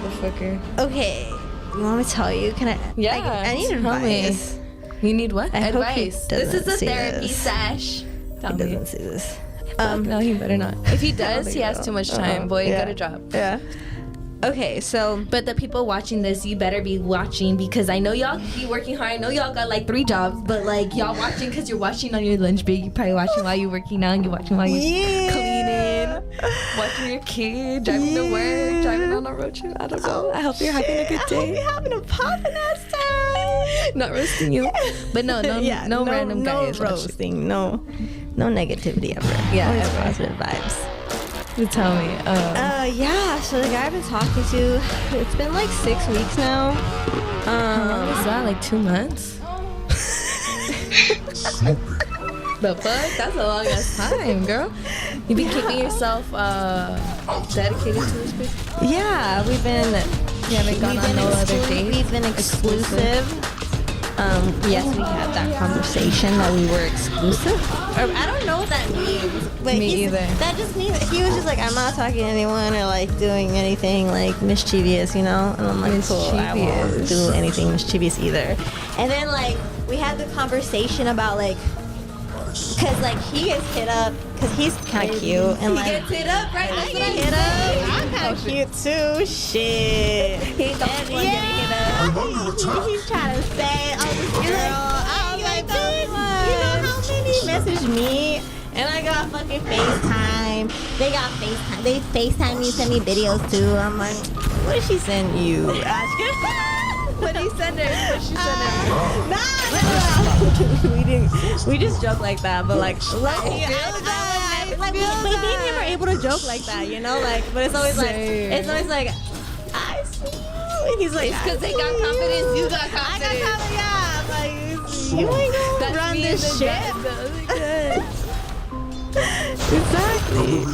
motherfucker. Okay, you want me to tell you? Can I? Yeah, I need tell advice. You need what? I hope he Advice. doesn't This is a see therapy this. sesh. Tell He me. doesn't see this. No, he better not. If he does, think he has so. too much time. Boy, you Yeah. gotta drop. Yeah. Okay, so But the people watching this, you better be watching because I know y'all be working hard. I know y'all got like 3 jobs, but like y'all watching because you're watching on your lunch break. You're probably watching while you're working out. You're watching while you're cleaning, watching your kid, driving to work, driving on a road trip. I don't know. I hope you're having a good I hope day. you're having a poppin' ass time. Not roasting you, but no random guys. No roasting, no negativity ever. Yeah, Always ever. positive vibes. You tell me. Yeah. So the guy I've been talking to, it's been like 6 weeks now. How long is that? Like 2 months? The fuck? That's a long ass time, girl. You be keeping yourself dedicated to this bitch? Yeah, we've been. You haven't gone on no other dates? We've been exclusive. Yes, we had that conversation that we were exclusive. Or, I don't know what that means. But Me either. That just means that he was just like, I'm not talking to anyone or like doing anything like mischievous, you know? And I'm like, cool, I won't Mischievous. do anything mischievous either. And then like, we had the conversation about like, cause like he gets hit up, cause he's kind of cute. And like, He gets hit up, right? I That's what get hit up. I'm kind of cute too. Shit. He's the only one getting hit up. He's trying to say, oh, this girl. I was like, bitch, you know how many messaged me? And I got fucking FaceTime. They got FaceTime. They FaceTime me, send me videos too. I'm like, what did she send you? What did he send her? What she send her? We just joke like that, but like, like me and him are able to joke like that, you know, like, but it's always like, I see you, and he's like, It's because they got confidence. You got confidence. I got confidence, yeah, like, you ain't gonna run me this and the shit. Exactly.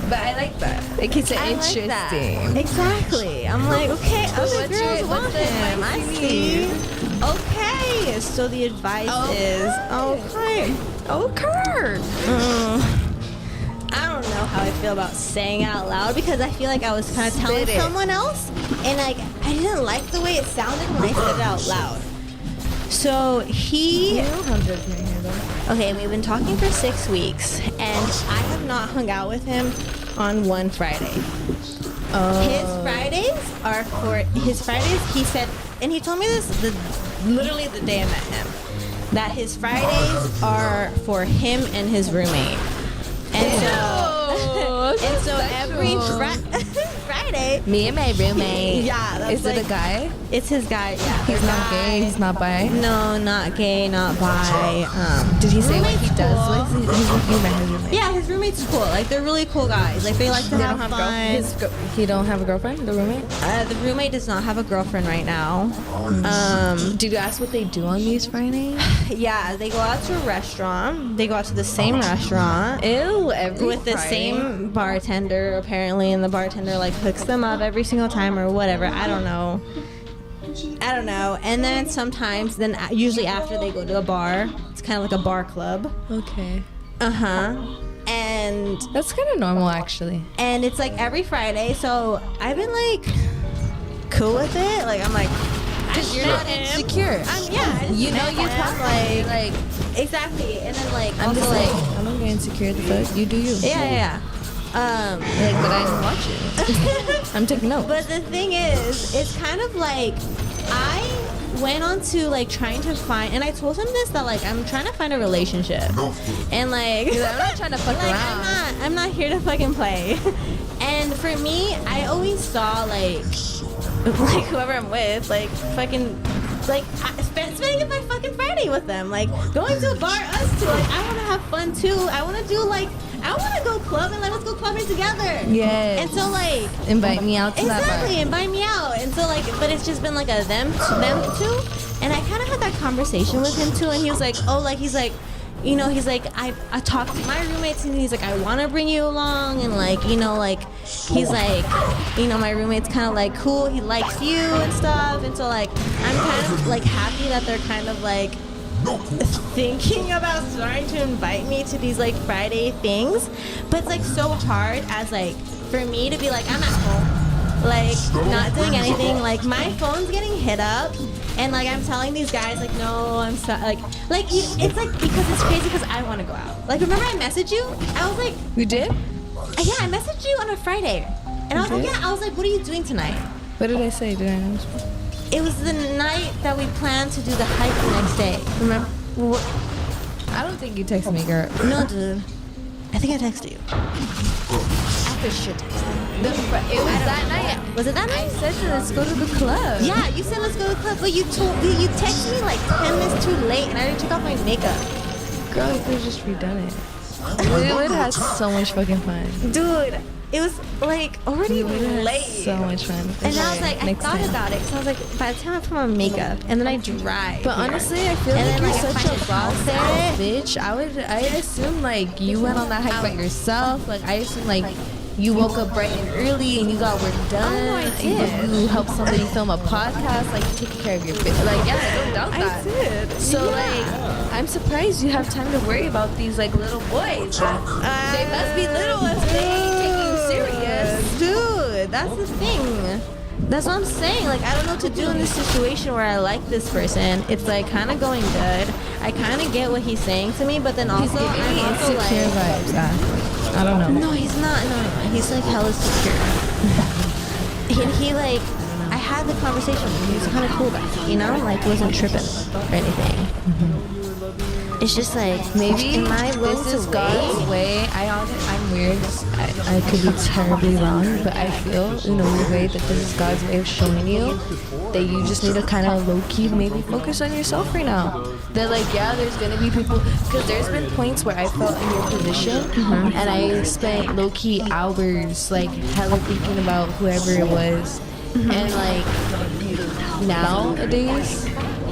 But I like that. It keeps it I like interesting. that. Exactly. I'm like, okay, other what's girls your- want what's the him. I advice you see. need? Okay, so the advice is okay. I don't know how I feel about saying it out loud because I feel like I was kind of telling Spit it. someone else, and like I didn't like the way it sounded when I said it out loud. So You don't have judgment here, though. okay, we've been talking for 6 weeks, and I have not hung out with him on one Friday. His Fridays, he said, and he told me this literally the day I met him, that his Fridays are for him and his roommate. And so every Friday, Me and my roommate. yeah, that's Is it like, a guy? It's his guy. Yeah, He's their not gay. guy. He's not bi. No, not gay, not bi. Did he say what he roommate's does? cool. With his roommate? Yeah, his roommate's cool. Like they're really cool guys. Like they like to They have don't have fun. He don't have a girlfriend. The roommate. The roommate does not have a girlfriend right now. Did you ask what they do on these Fridays? Yeah, they go out to a restaurant. They go out to the same restaurant Ew, every with the Friday. same bartender apparently, and the bartender like hooks them up every single time or whatever. I don't know. And then sometimes, usually after they go to a bar, it's kind of like a bar club. Okay. And That's kind of normal, actually. it's like every Friday, so I've been like cool with it. Like I'm like, Because you're not insecure. You know you talk like exactly, and then like I'm also just like like I don't get insecure. The fuck you do you. yeah. Like, but I didn't watch it. I'm taking notes. But the thing is, it's kind of like I went on to like trying to find, and I told him this, that like I'm trying to find a relationship, and like I'm not trying to fuck like around. I'm not here to fucking play. And for me, I always saw like whoever I'm with, like fucking like spending my fucking Friday with them, like going to a bar, us two. Like I want to have fun too. I want to do like I want to go clubbing. Like let's go clubbing together. Yes. And so like Invite me out to that exactly, bar. invite me out. And so like, but it's just been like a them two. And I kind of had that conversation with him too. And he was like, oh, like he's like, you know, he's like, I talked to my roommates and he's like, I want to bring you along. And like, you know, like he's like, you know, my roommate's kind of like cool. He likes you and stuff. And so like, I'm kind of like happy that they're kind of like thinking about starting to invite me to these like Friday things. But it's like so hard as like for me to be like, I'm at home. like not doing anything. Like my phone's getting hit up, and like I'm telling these guys like, no, I'm so it's like because it's crazy because I want to go out. Like remember I messaged you? I was like, You did? yeah, I messaged you on a Friday, and I was like, yeah, I was like, what are you doing tonight? What did I say? Did I know? It was the night that we planned to do the hike the next day. Remember? I don't think you texted me, girl. No, dude. I think I texted you. I for sure texted you. It was that night. Was it that night? I said let's go to the club. Yeah, you said let's go to the club, but you texted me like 10 minutes too late, and I didn't take off my makeup. Girl, you could have just redone it. We would have had so much fucking fun. Dude, it was like already late. So much fun. And I was like, I thought about it, so I was like, by the time I put my makeup, and then I drive. But honestly, I feel like you're such a boss ass bitch. I assume like you went on that hike by yourself. Like I assume like you woke up bright and early and you got work done. Oh, I did. You helped somebody film a podcast. Like you taking care of your bitch. Like yeah, I don't doubt that. I did. So like, I'm surprised you have time to worry about these like little boys. They must be little as they ain't taking you serious. Dude, that's the thing. That's what I'm saying. Like, I don't know what to do in this situation where I like this person. It's like kind of going good. I kind of get what he's saying to me, but then also I'm also insecure like, vibes. I don't know. no, he's not. No, he's like hella secure. and he like, I had the conversation with him. He was kind of cool guy, you know, like wasn't tripping or anything. It's just like Maybe am I willing this is to God's wait? way. I'm weird. I could be terribly wrong, but I feel in a weird way that this is God's way of showing you that you just need to kind of low-key maybe focus on yourself right now. That like, yeah, there's gonna be people, because there's been points where I felt in your position and I spent low-key hours like hella thinking about whoever it was. And like nowadays,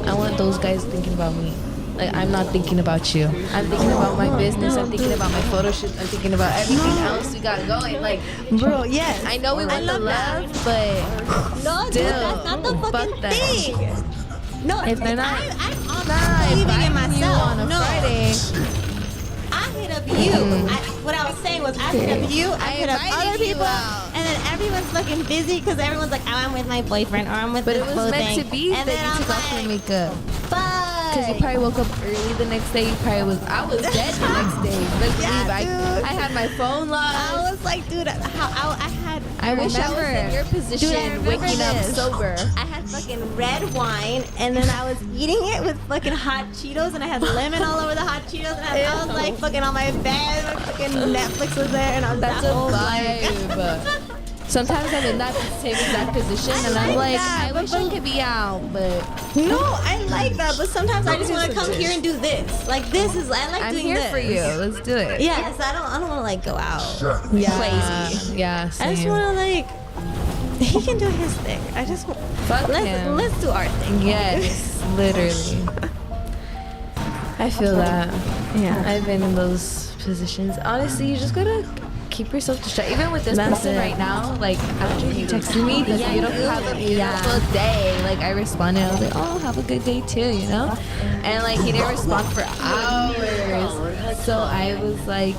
I want those guys thinking about me. Like, I'm not thinking about you. I'm thinking about my business. I'm thinking about my photo shoots. I'm thinking about everything else we got going. Like, Bro, yes. I know we want the love, but No, dude, still, that's not the fucking fuck them. thing. No, If they're not, I'm not believing in inviting you myself. on a No. Friday. I hit up you. What I was saying was I hit up you, I hit up invited other you people, out. and then everyone's fucking busy because everyone's like, oh, I'm with my boyfriend or I'm with But this it was clothing. meant to be and that then you I'm took off your like, makeup. fuck. Because you probably woke up early the next day. You probably was. I was dead the next day. Let's Yeah, leave. dude. I had my phone locked. I was like, dude, I wish I was in your position, Dude, I remember waking up this. sober. I had fucking red wine, and then I was eating it with fucking hot Cheetos, and I had lemon all over the hot Cheetos, and I was like fucking on my bed, like fucking Netflix was there, and I was That's that a whole like, vibe. Sometimes I'm in that same exact position, and I'm like, I wish I could be out, but no, I like that, but sometimes I just want to This is come here and do this. Like this is, I like I'm doing here this. for you. Let's do it. Yes, I don't want to like go out Yeah. crazy. Yeah. I just same. want to like, he can do his thing. I just want, Fuck him. let's do our thing. Yes, literally. I feel that. Yeah. I've been in those positions. Honestly, you just gotta keep yourself distracted. Even with this That's person it. right now, like after he texted me, this Yeah, beautiful, you- have a yeah. beautiful day. Like I responded, I was like, oh, have a good day too, you know? And like he didn't respond for hours. So I was like,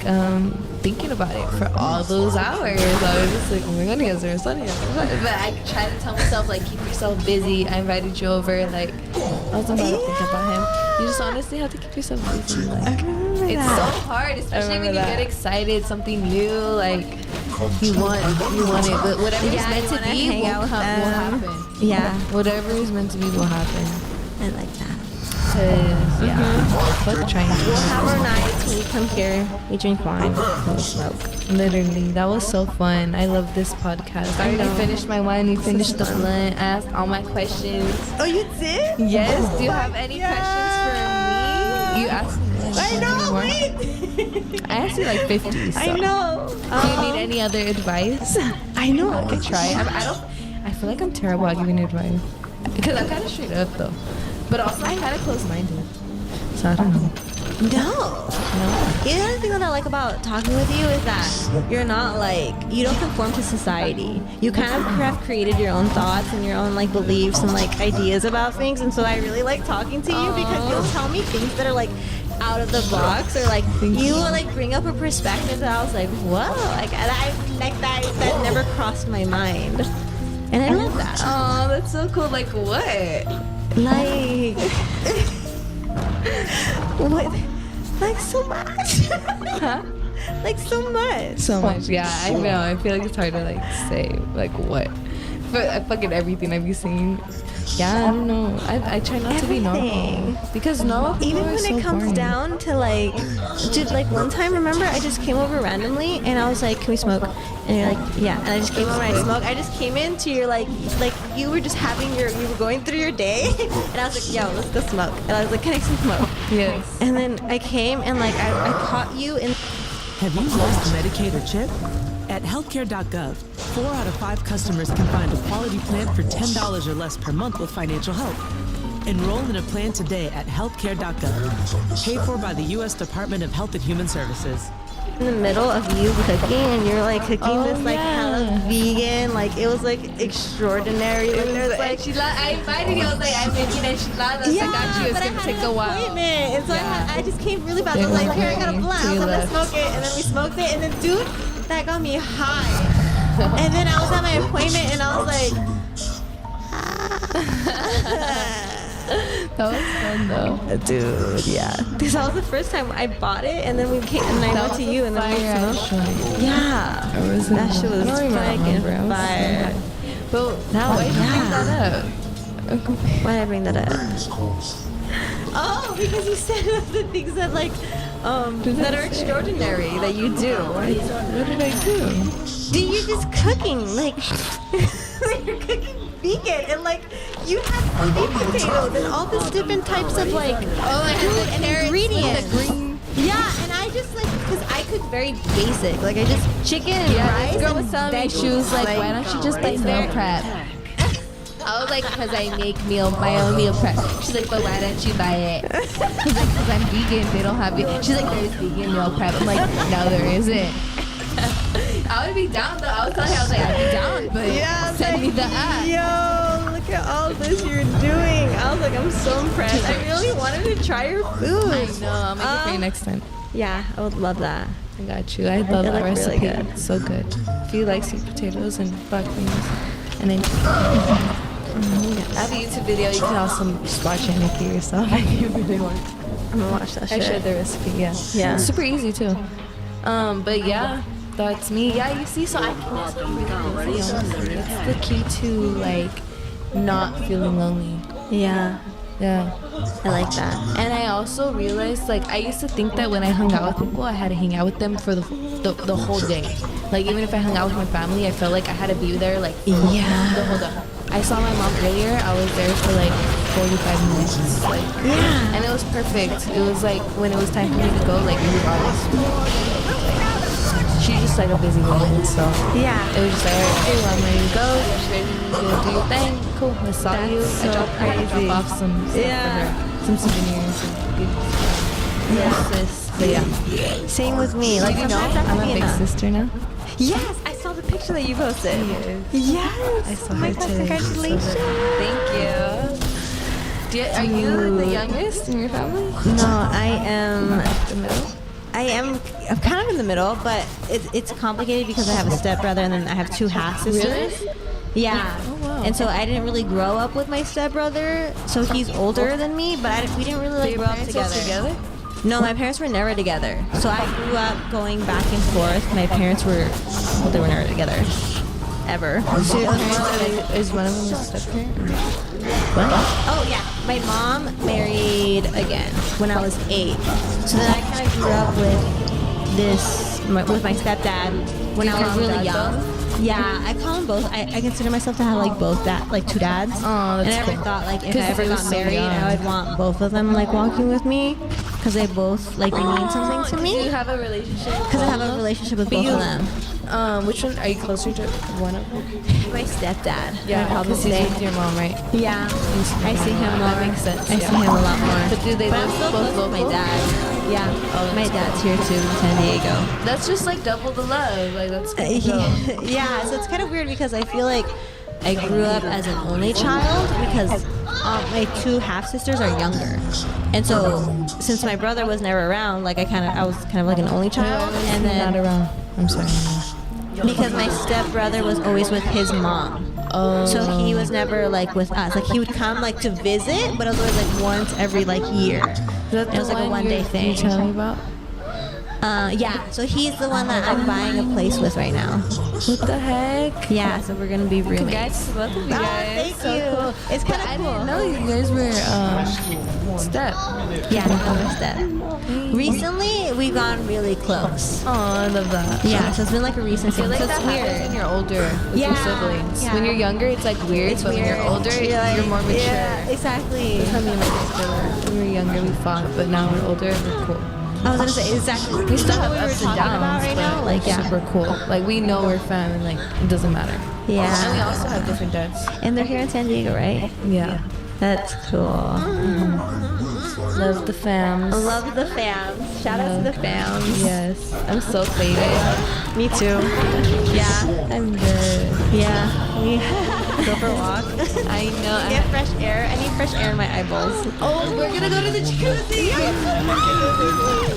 thinking about it for all those hours. I was just like, oh my god, he hasn't responded yet. But I tried to tell myself, like, keep yourself busy. I invited you over, like, I wasn't about to think about him. You just honestly have to keep yourself busy. Like, it's so hard, especially when you get excited, something new, like, you want it. But whatever is meant to be will happen. Yeah, Whatever is meant to be will happen. I like that. Cause, yeah, fuck trying to We'll have our nights when we come here. We drink wine. We smoke. Literally, that was so fun. I love this podcast. I already finished my wine. We finished the blunt. I asked all my questions. Oh, you did? Yes. Do you have any questions for me? You asked me. I know. Wait. Wait. I asked you like 50. So. I know. Do you need any other advice? I know. I could try. I feel like I'm terrible at giving advice because I'm kind of straight up though, but also I'm kind of close-minded. So I don't know. No. The other thing that I like about talking with you is that you're not like, you don't conform to society. You kind of have created your own thoughts and your own like beliefs and like ideas about things. And so I really like talking to you because you'll tell me things that are like out of the box, or like you will like bring up a perspective that I was like, whoa, like I like that never crossed my mind. And I love that. Oh, that's so cool. Like what? Like, what? Like so much. Huh? Like so much. So much. Yeah, I know. I feel like it's hard to like say like what. But fucking everything I've been seeing. Yeah, I don't know. I try not to be normal because normal people Even are when so it comes boring. down to like, dude, like one time, remember, I just came over randomly and I was like, "Can we smoke?" And you're like, "Yeah." And I just came over and I smoked. I just came into your like you were just you were going through your day, and I was like, "Yo, let's go smoke." And I was like, "Can I smoke?" Yes. And then I came and like I caught you in. Have you lost Medicaid or CHIP? At healthcare.gov, 4 out of 5 customers can find a quality plan for $10 or less per month with financial help. Enroll in a plan today at healthcare.gov, paid for by the U.S. Department of Health and Human Services. In the middle of you cooking, and you're like cooking this like hella vegan, like it was like extraordinary. Like there's like I invited you. I was like, I'm making enchiladas. yeah, I got you. It's but I gonna had take an a while. appointment, and so I just came really fast. I Yeah, was like, here, I okay. got a blunt. So I you was gonna left. smoke it, and then we smoked it, and then dude, that got me high. And then I was at my appointment, and I was like. That was fun though. Dude, yeah. Because that was the first time I bought it, and then we came, and I went to you, and then we smoked. Yeah. That shit was fucking fire. But now why did you bring that up? Why did I bring that up? Oh, because you said the things that like, that are extraordinary that you do. What did I do? Dude, you're just cooking, like, you're cooking vegan, and like, you have sweet potatoes and all these different types of like, food and ingredients. Yeah, and I just like, cause I cook very basic, like I just chicken and rice. This girl and was telling me, she was like, why don't you just like meal prep? I was like, because I make my own meal prep. She's like, but why don't you buy it? I was like, because I'm vegan, they don't have it. She's like, there's vegan meal prep. I'm like, no, there isn't. I would be down though. I was telling her, I was like, I'd be down, but send me the app. Yo, look at all this you're doing. I was like, I'm so impressed. I really wanted to try your food. I know, I'll make it for you next time. Yeah, I would love that. I got you. I love that looked really recipe. good. It's so good. If you like sweet potatoes and black beans, and then I have a YouTube video. You can also just watch it and make it yourself if you really want. I'm gonna watch that I shit. shared the recipe. Yeah. Yeah. It's super easy too. But yeah, that's me. Yeah, you see, so I can also really honestly. It's the key to like not feeling lonely. Yeah, Yeah. I like that. And I also realized, like, I used to think that when I hung out with people, I had to hang out with them for the whole day. Like, even if I hung out with my family, I felt like I had to be there, like, the whole day. I saw my mom earlier. I was there for, like, 45 minutes. Like, Yeah. and it was perfect. It was, like, when it was time for me to go, like, regardless. She's just, like, a busy woman, so. Yeah. It was just like, alright, cool, I'm ready to go. She's ready to do your thing. Cool, I saw That's you. so I dropped crazy. off some stuff Yeah. for her. Some souvenirs and good stuff. Yeah. But yeah. Same with me. Like, You know, sometimes I have I'm to a be big enough. sister now. Yes, I saw the picture that you posted. Yes. I saw Oh my her gosh, today. congratulations. Thank you. Are you the youngest in your family? No, I am. The middle? I'm kind of in the middle, but it's complicated because I have a stepbrother and then I have 2 half sisters. Really? Yeah. Oh, wow. And so I didn't really grow up with my stepbrother, so he's older than me, but we didn't really like grow up together. No, my parents were never together. So I grew up going back and forth. My parents were never together. Ever. So your parents, is one of them a step-parent? What? Oh yeah, my mom married again when I was 8. So then I kind of grew up with with my stepdad when I was really young. Yeah, I call them both. I consider myself to have like both like 2 dads. Oh, that's and I never cool. thought like if 'Cause I ever they were got so married, young. I would want both of them like walking with me because they both like mean something to Do me. you have a relationship? Because I have a relationship with both of them. Which one are you closer to? One of them? My stepdad. Yeah, I'd probably because he's say. with your mom, right? Yeah, I see him. That makes sense. I see him a lot more. But do they But I'm live still both close with my local? dad. Yeah, Oh, my that's dad's here too in San Diego. That's just like double the love. Like that's cool. Yeah, so it's kind of weird because I feel like I grew up as an only child because my 2 half sisters are younger, and so since my brother was never around, like I was kind of like an only child, and then not around. I'm sorry. because my stepbrother was always with his mom. Oh. So he was never like with us. Like he would come like to visit, but it was always like once every like year. It was like a one-day thing. You tell me about? Yeah. So he's the one that I'm buying a place with right now. What the heck? Yeah. So we're gonna be roommates. Congrats to both of you guys. Thank So you. cool. It's kind of I cool. didn't know you guys were step. Yeah, another step. Recently, we've gone really close. Oh, I love that. Yeah, so it's been like a recent I feel thing. like So that it's happens weird. when you're older with your Yeah, siblings. yeah. When you're younger, it's like weird, but when you're older, you're more mature. Yeah, exactly. That's how me and my sister were. When we were younger, we fought, but now we're older, we're cool. I was gonna say exactly. We still have what we were ups and talking downs, about right but now. Like yeah, super cool. Like we know we're fam, and like it doesn't matter. And we yeah. also have different dads. And they're here in San Diego, right? Yeah. That's cool. Love the fams. I love the fams. Shout out to the fams. Yes. I'm so faded. Me too. Yeah. I'm good. Yeah. We go for a walk. I know. Get fresh air. I need fresh air in my eyeballs. Oh, we're gonna go to the jacuzzi.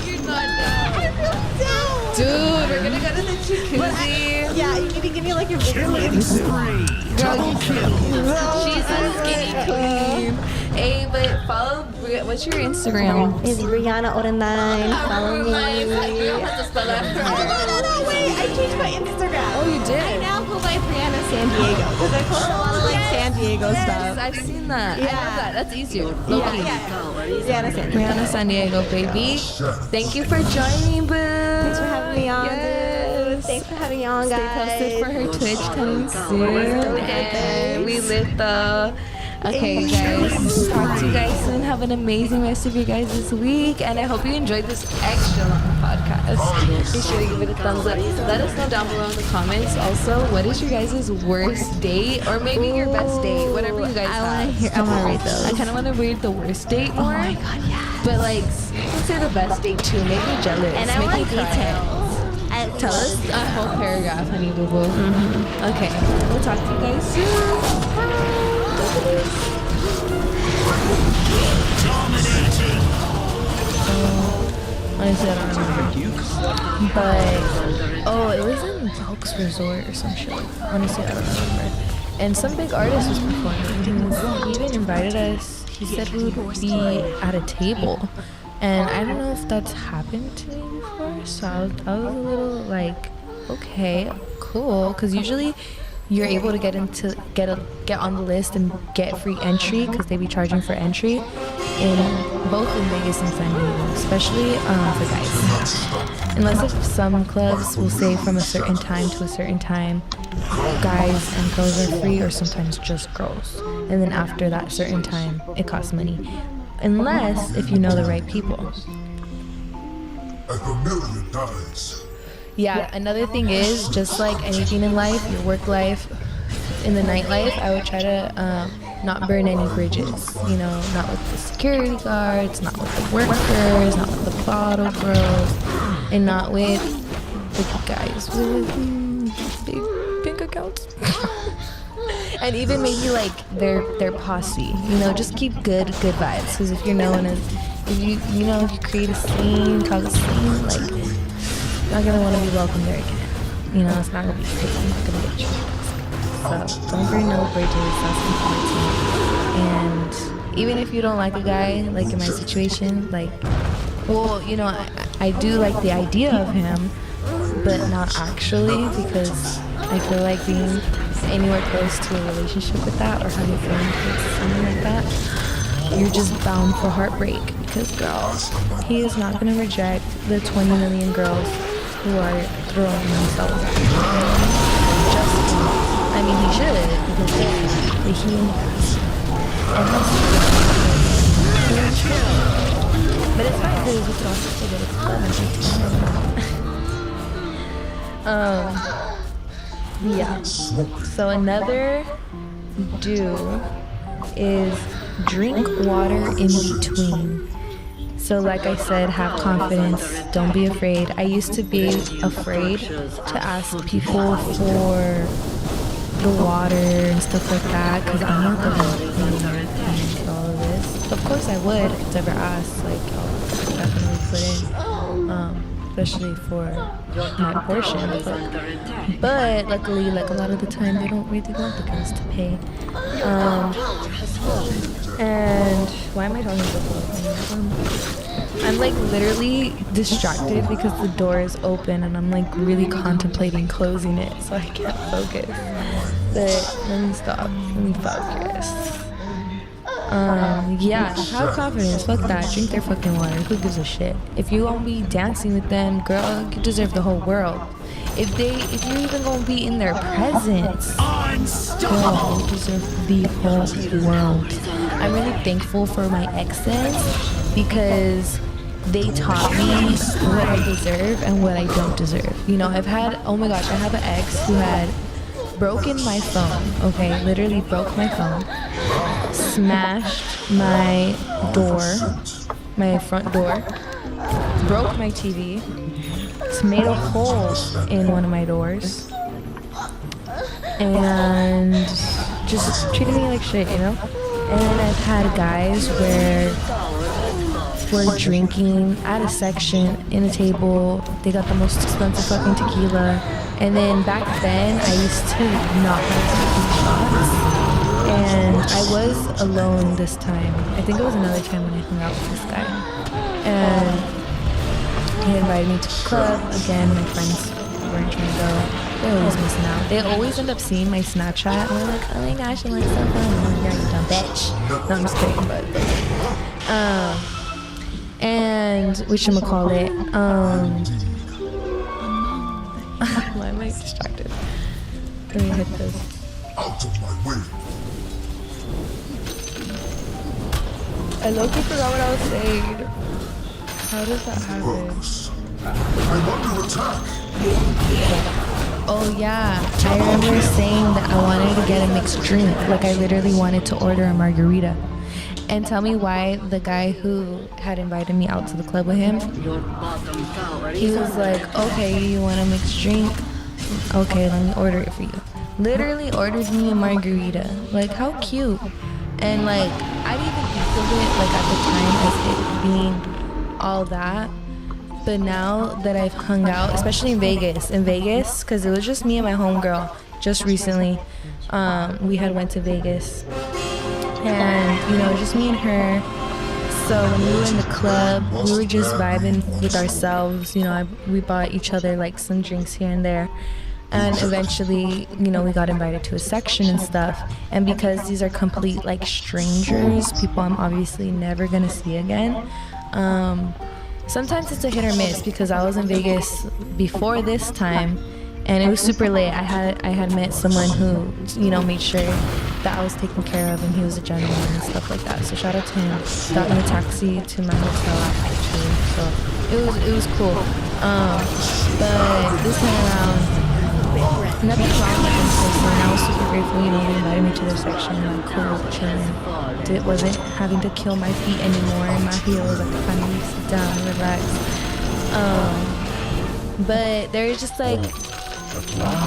You're not down. Dude, we're gonna go to the jacuzzi. Yeah, you need to give me like your bigger lead. Girl, she's a skinny queen. Hey, but follow. What's your Instagram? Is Brianna Orenine. Follow me. You don't have to spell that. No, wait. I changed my Instagram. Oh, you did? I now go by Brianna San Diego because I post a lot of like San Diego Yes, stuff. I've seen that. I Yeah. love that. That's easier. Low key. Brianna San Diego. Rihanna San Diego, baby. Thank you for joining, boo. Thanks for having me on, Yes. dude. Thanks for having me on, Stay guys. posted for her Twitch coming soon. And we lit though. Okay, guys. Talk to you guys soon. Have an amazing rest of your guys this week. And I hope you enjoyed this extra long podcast. Be sure to give it a thumbs up. Let us know down below in the comments. Also, what is your guys' worst date? Or maybe your best date. Whatever you guys I want to have. hear. I want to read those. I kind of want to read the worst date more. Oh my god, yeah. But like, let's say the best date too. Make me jealous. And I Make want me cry. details. Tell us a whole paragraph, honey boo boo. Okay, we'll talk to you guys soon. Honestly, I don't remember. But it was in Elks Resort or some shit. Honestly, I don't remember. And some big artist was performing. He even invited us. He said we would be at a table. And I don't know if that's happened to me before, so I was a little like, okay, cool, because usually you're able to get on the list and get free entry because they be charging for entry in both in Vegas and San Diego, especially for guys. Unless if some clubs will say from a certain time to a certain time, guys and girls are free, or sometimes just girls, and then after that certain time, it costs money. Unless if you know the right people. A familiar dies. Yeah, another thing is, just like anything in life, your work life, in the nightlife, I would try to not burn any bridges. You know, not with the security guards, not with the workers, not with the bottle girls, and not with the guys with big bank accounts. And even maybe like their posse, you know, just keep good vibes. Because if you're known as, if you create a scene, cause a scene, like, you're not gonna want to be welcome there again. You know, it's not gonna be safe. I'm not gonna get you. So don't burn no bridges. That's important. And even if you don't like a guy, like in my situation, like, well, you know, I do like the idea of him, but not actually, because I feel like being anywhere close to a relationship with that, or having feelings with someone like that, you're just bound for heartbreak. Because girls, he is not going to reject the 20 million girls who are throwing themselves at him. Just him. I mean, he should, because but he but it's fine, because we could also say that it's fun. Yeah. So another do is drink water in between. So like I said, have confidence. Don't be afraid. I used to be afraid to ask people for the water and stuff like that, because I'm not the one paying for all of this. Of course I would if it's ever asked. Like, I'll definitely put in. especially for my portion. But luckily, like a lot of the time, they don't really want the girls to pay. And why am I talking so slow? I'm like literally distracted because the door is open and I'm like really contemplating closing it, so I can't focus. But let me stop. Let me focus. Yeah, have confidence. Fuck that. Drink their fucking water. Who gives a shit? If you won't be dancing with them, girl, you deserve the whole world. If you're even gonna be in their presence, girl, you deserve the whole world. I'm really thankful for my exes because they taught me what I deserve and what I don't deserve. You know, I have an ex who had broken my phone, okay? Literally broke my phone, smashed my door, my front door, broke my TV, made a hole in one of my doors, and just treated me like shit, you know? And then I've had guys where we're drinking at a section in a table. They got the most expensive fucking tequila. And then back then, I used to not like taking shots. And I was alone this time. I think it was another time when I hung out with this guy. And he invited me to the club. Again, my friends weren't trying to go. They're always missing out. They always end up seeing my Snapchat and they're like, oh my gosh, I'm like so fun. I'm like, yeah, you dumb bitch. No, I'm just kidding, but and whatchamacallit, why am I distracted? Let me hit this. Out of my way. I low-key forgot what I was saying. How does that happen? I'm under attack. Oh yeah, I remember saying that I wanted to get a mixed drink. Like I literally wanted to order a margarita. And tell me why the guy who had invited me out to the club with him, he was like, okay, you want a mixed drink? Okay, let me order it for you. Literally ordered me a margarita. Like, how cute. And like, I didn't even think of it like at the time as it being all that. But now that I've hung out, especially in Vegas, because it was just me and my homegirl just recently, we had went to Vegas. And, you know, just me and her. So when we were in the club, we were just vibing with ourselves. You know, we bought each other like some drinks here and there. And eventually, you know, we got invited to a section and stuff. And because these are complete like strangers, people I'm obviously never gonna see again. Sometimes it's a hit or miss because I was in Vegas before this time. And it was super late. I had met someone who, you know, made sure that I was taken care of, and he was a gentleman and stuff like that. So shout out to him. Got me a taxi to my hotel actually. So it was cool. But this time around, nothing wrong with this person. I was super grateful. You know, they invited me to their section. Like cool, chilling. It wasn't having to kill my feet anymore and my heels. I could finally sit down and relax. But there was just like.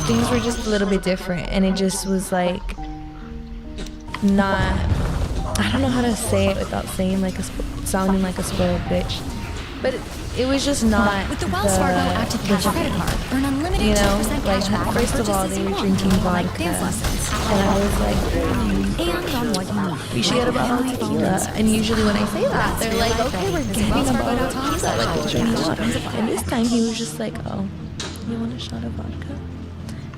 Things were just a little bit different, and it just was like not, I don't know how to say it without saying like sounding like a spoiled bitch, but it was just not with the Wells Fargo active cash credit card, earn unlimited, you know, 2% like cash back first of all they were drinking vodka, and I was like, and on what you need. we should get a bottle of tequila. And usually when I say that, they're like, okay, we're getting a bottle of tequila, like which one you want? And this time he was just like, oh, you want a shot of vodka?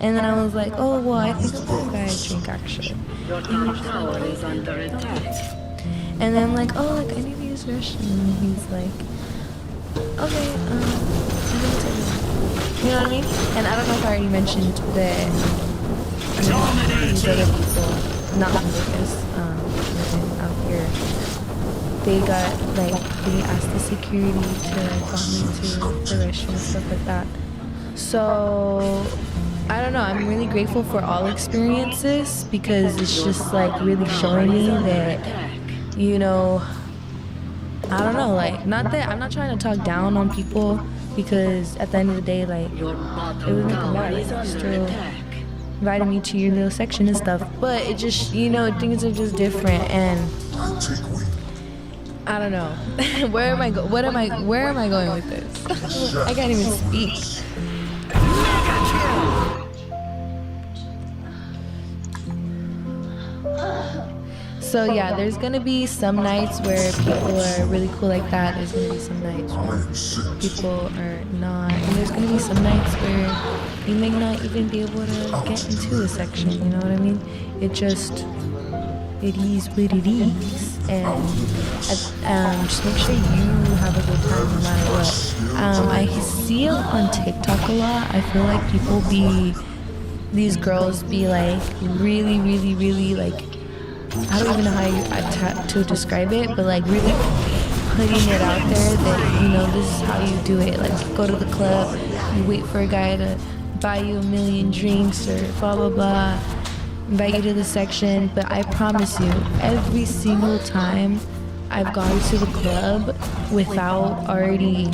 And then I was like, oh, well, I think I'll buy a drink, actually. And then I'm like, oh, like, I need to use the restroom. And he's like, okay, you know what I mean? And I don't know if I already mentioned that these other people, not in Vegas, living out here, they asked the security to come into the restroom and stuff like that. So I don't know, I'm really grateful for all experiences because it's just like really showing me that, you know, I don't know, like, not that I'm not trying to talk down on people because at the end of the day, like, it was nothing bad, like, you still invited me to your little section and stuff, but it just, you know, things are just different. And I don't know. Where am I going with this? I can't even speak. So yeah, there's gonna be some nights where people are really cool like that. There's gonna be some nights where people are not, and there's gonna be some nights where you may not even be able to get into a section. You know what I mean? It is what it is, and just make sure you have a good time no matter what. I see it on TikTok a lot. I feel like these girls be like really, really, really like, I don't even know how to describe it, but like really putting it out there that, you know, this is how you do it. Like, go to the club, you wait for a guy to buy you a million drinks or blah, blah, blah, invite you to the section. But I promise you, every single time I've gone to the club without already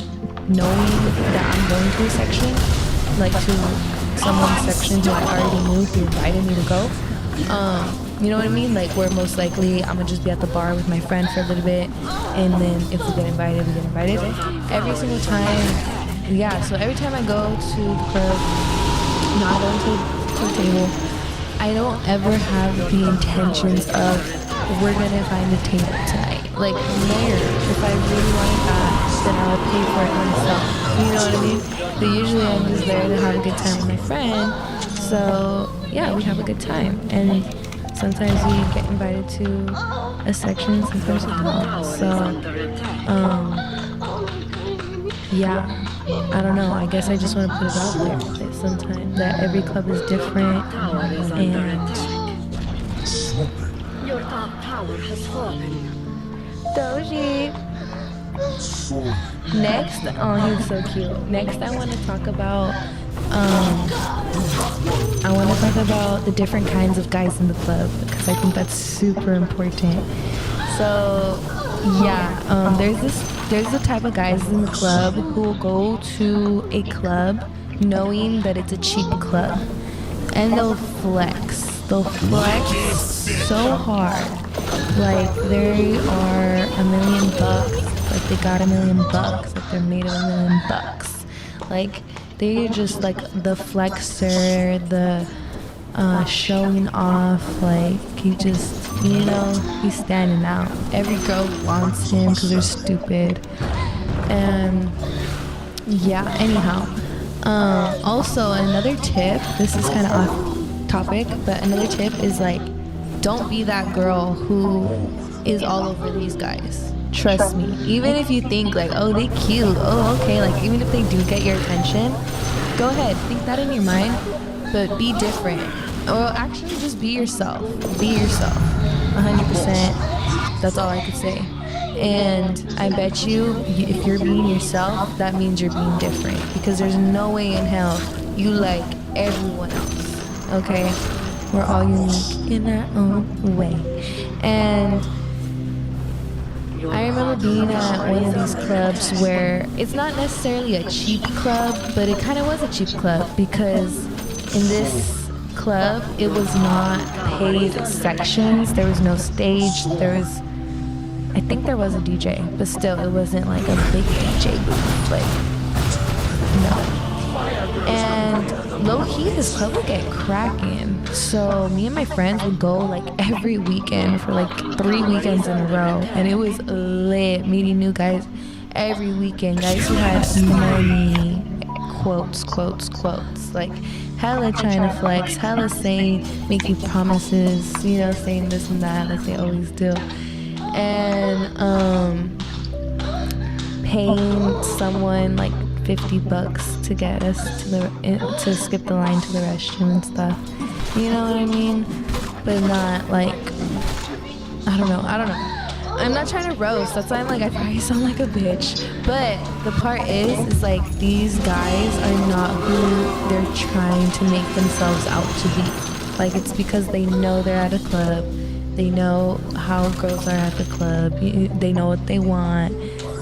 knowing that I'm going to a section, like to someone's section who I already knew who invited me to go, you know what I mean? Like, where most likely I'm gonna just be at the bar with my friend for a little bit, and then if we get invited, we get invited. Every single time, yeah, so every time I go to the club, you know, I go to the table, I don't ever have the intentions of, we're gonna find a table tonight. Like, later, if I really wanted that, then I would pay for it myself. You know what I mean? But usually I'm just there to have a good time with my friend. So, yeah, we have a good time. And sometimes we get invited to a section, sometimes we don't. So, yeah, I don't know. I guess I just want to put it out there that sometimes that every club is different, and Your top tower has fallen. Doji. Next, oh, he's so cute. Next, I want to talk about the different kinds of guys in the club, because I think that's super important. So yeah, there's the type of guys in the club who will go to a club knowing that it's a cheap club, and they'll flex so hard, like they are $1 million, like they got $1 million, like they're made of $1 million, like they're just like the flexer, the showing off, like he just, you know, he's standing out. Every girl wants him because they're stupid. And yeah, anyhow, also another tip, this is kind of off topic, but another tip is like, don't be that girl who is all over these guys. Trust me, even if you think like, oh, they cute, oh, okay, like even if they do get your attention, go ahead, think that in your mind, but be different. Or actually just be yourself. Be yourself. 100%. That's all I could say. And I bet you, if you're being yourself, that means you're being different. Because there's no way in hell you like everyone else. Okay? We're all unique in our own way. And I remember being at one of these clubs where it's not necessarily a cheap club, but it kind of was a cheap club, because in this club, it was not paid sections. There was no stage. I think there was a DJ, but still, it wasn't like a big DJ booth. Like, no. And low-key, this club would get cracking. So me and my friends would go like every weekend for like 3 weekends in a row, and it was lit, meeting new guys every weekend. Guys who had money, quotes, like hella trying to flex, hella saying, making promises, you know, saying this and that like they always do, and paying someone like $50 to get us to skip the line to the restroom and stuff. You know what I mean? But not like, I don't know. I'm not trying to roast. That's why I'm like, I probably sound like a bitch. But the part is like, these guys are not who they're trying to make themselves out to be. Like, it's because they know they're at a club. They know how girls are at the club. They know what they want.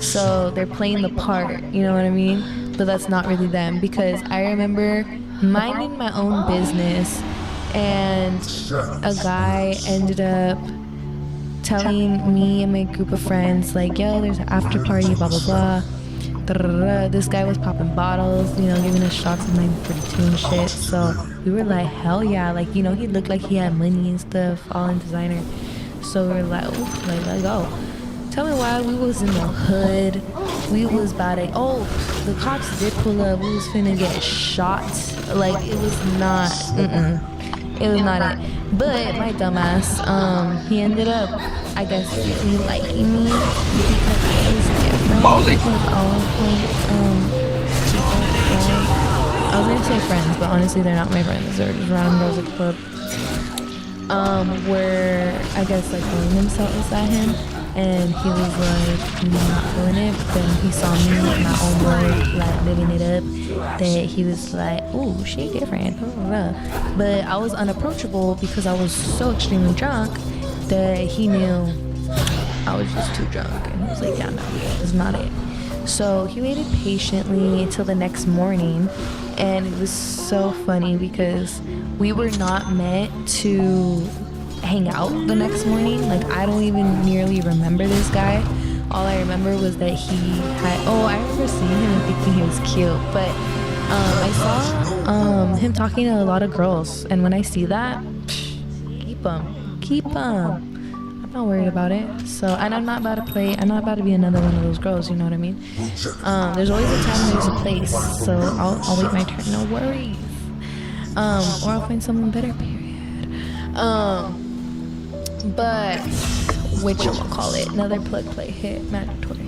So they're playing the part, you know what I mean? But that's not really them, because I remember minding my own business, and a guy ended up telling me and my group of friends, like, yo, there's an after party, blah, blah, blah. Da-da-da-da. This guy was popping bottles, you know, giving us shots of 942 and shit. So we were like, hell yeah. Like, you know, he looked like he had money and stuff, all in designer. So we were like, oh, like, let's go. Tell me why. We was in the hood. We was about to, the cops did pull up. We was finna get shot. Like, it was not, it was not it. But my dumbass, he ended up, I guess, really liking me because I was different. Because I was gonna say friends, but honestly, they're not my friends. They're just random girls at the club. Where I guess like throwing themselves at him, and he was like not feeling it. But then he saw me, my own boy, like living it up. That he was like, "Ooh, she different." But I was unapproachable because I was so extremely drunk that he knew I was just too drunk, and he was like, "Yeah, no, it's not it." So he waited patiently until the next morning, and it was so funny because we were not meant to hang out the next morning. Like, I don't even nearly remember this guy. All I remember was that he had, I remember seeing him and thinking he was cute, but I saw him talking to a lot of girls, and when I see that, keep him. I'm not worried about it. So, and I'm not about to be another one of those girls, you know what I mean? There's always a time and there's a place, so I'll wait my turn, no worries. Or I'll find someone better, period. But, whatchamacallit, another plug play hit, mandatory.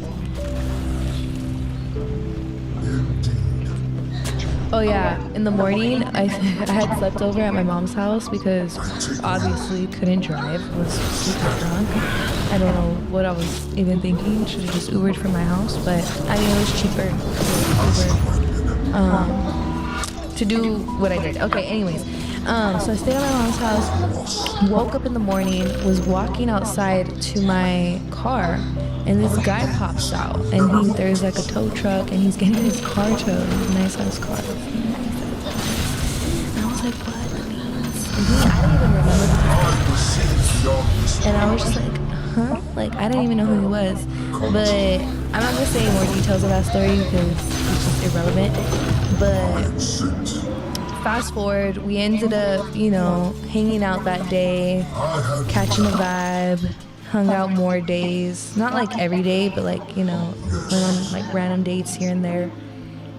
Oh yeah, in the morning, I had slept over at my mom's house because obviously couldn't drive, was super drunk. I don't know what I was even thinking, should have just Ubered from my house, but I mean, it was cheaper to do what I did. Okay, anyways, so I stayed at my mom's house, woke up in the morning, was walking outside to my car, and this guy pops out, and there's like a tow truck, and he's getting his car towed, his nice ass car. And I was like, what? I didn't even remember the and I was just like, huh? Like, I didn't even know who he was. But I'm not gonna say more details of that story because it's just irrelevant. But fast forward, we ended up, you know, hanging out that day, catching a vibe. Hung out more days, not like every day, but like, you know, went on like random dates here and there.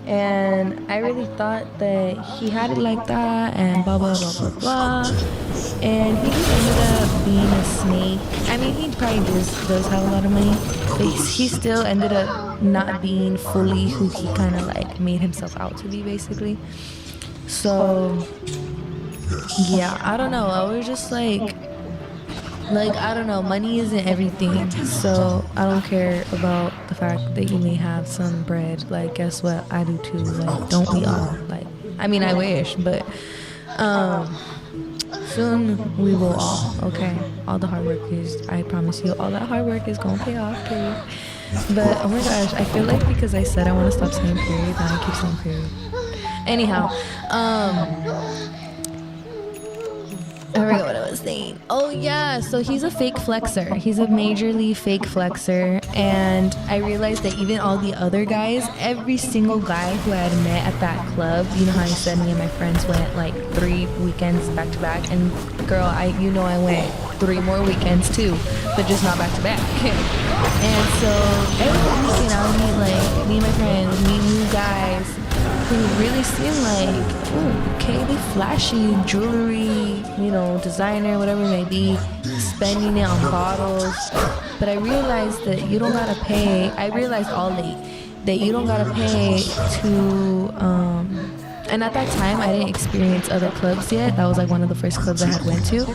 And I really thought that he had it like that and blah blah blah blah blah. And he just ended up being a snake. I mean, he probably does have a lot of money, but he still ended up not being fully who he kind of like made himself out to be, basically. So yeah, I don't know, I was just like, I don't know, money isn't everything, so I don't care about the fact that you may have some bread. Like, guess what? I do too. Like, don't we all? Like, I mean, I wish, but soon we will all, okay? All the hard work is, I promise you, all that hard work is gonna pay off, period. But, oh my gosh, I feel like because I said I want to stop saying period, then I keep saying period. Anyhow, I forgot what I was saying. Oh yeah, so he's a fake flexer. He's a majorly fake flexer, and I realized that even all the other guys, every single guy who I had met at that club, you know how I said me and my friends went like 3 weekends back to back, and girl, I went 3 more weekends too, but just not back to back. And so every weekend I would meet, like, me and my friends meet new guys who really seem like, ooh, okay, they flashy, jewelry, you know, designer, whatever it may be, spending it on bottles. But I realized that you don't gotta pay. I realized all late that you don't gotta pay to, and at that time I didn't experience other clubs yet. That was like one of the first clubs I had went to.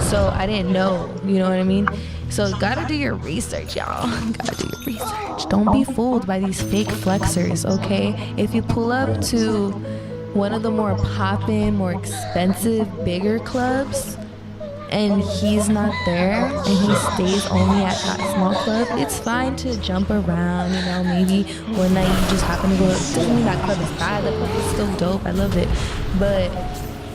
So I didn't know, you know what I mean? So gotta do your research, y'all. Gotta do your research. Don't be fooled by these fake flexers, okay? If you pull up to one of the more poppin', more expensive, bigger clubs, and he's not there, and he stays only at that small club, it's fine to jump around, you know, maybe one night you just happen to go, it doesn't mean that club is bad, that club is still dope, I love it, but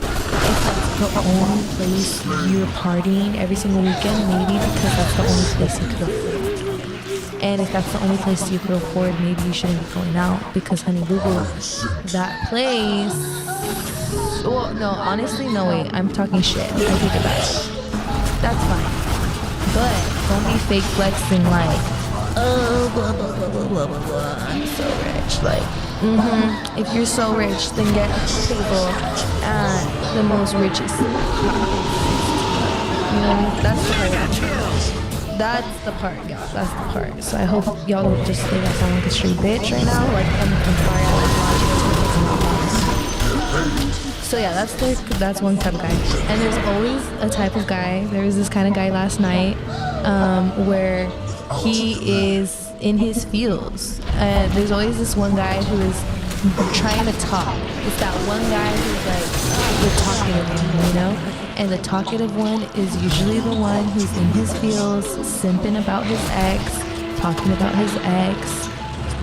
it's not the only place you're partying every single weekend, maybe because that's the only place you could afford. And if that's the only place you could afford, maybe you shouldn't be going out because, honey boo boo, that place. Well, no, honestly, no, wait, I'm talking shit. I take it back. That's fine. But don't be fake flexing like, oh, blah, blah, blah, blah, blah, blah, blah. I'm so rich. Like, if you're so rich, then get a table at the most richest. You know, that's the part. That's the part, y'all. That's the part. So I hope y'all don't just think I sound like a straight bitch right now. Like, I'm sorry, I was watching. So yeah, that's one type of guy. And there's always a type of guy. There was this kind of guy last night where he is in his feels. And there's always this one guy who is trying to talk. It's that one guy who's like the talkative one, you know? And the talkative one is usually the one who's in his feels, simping about his ex, talking about his ex,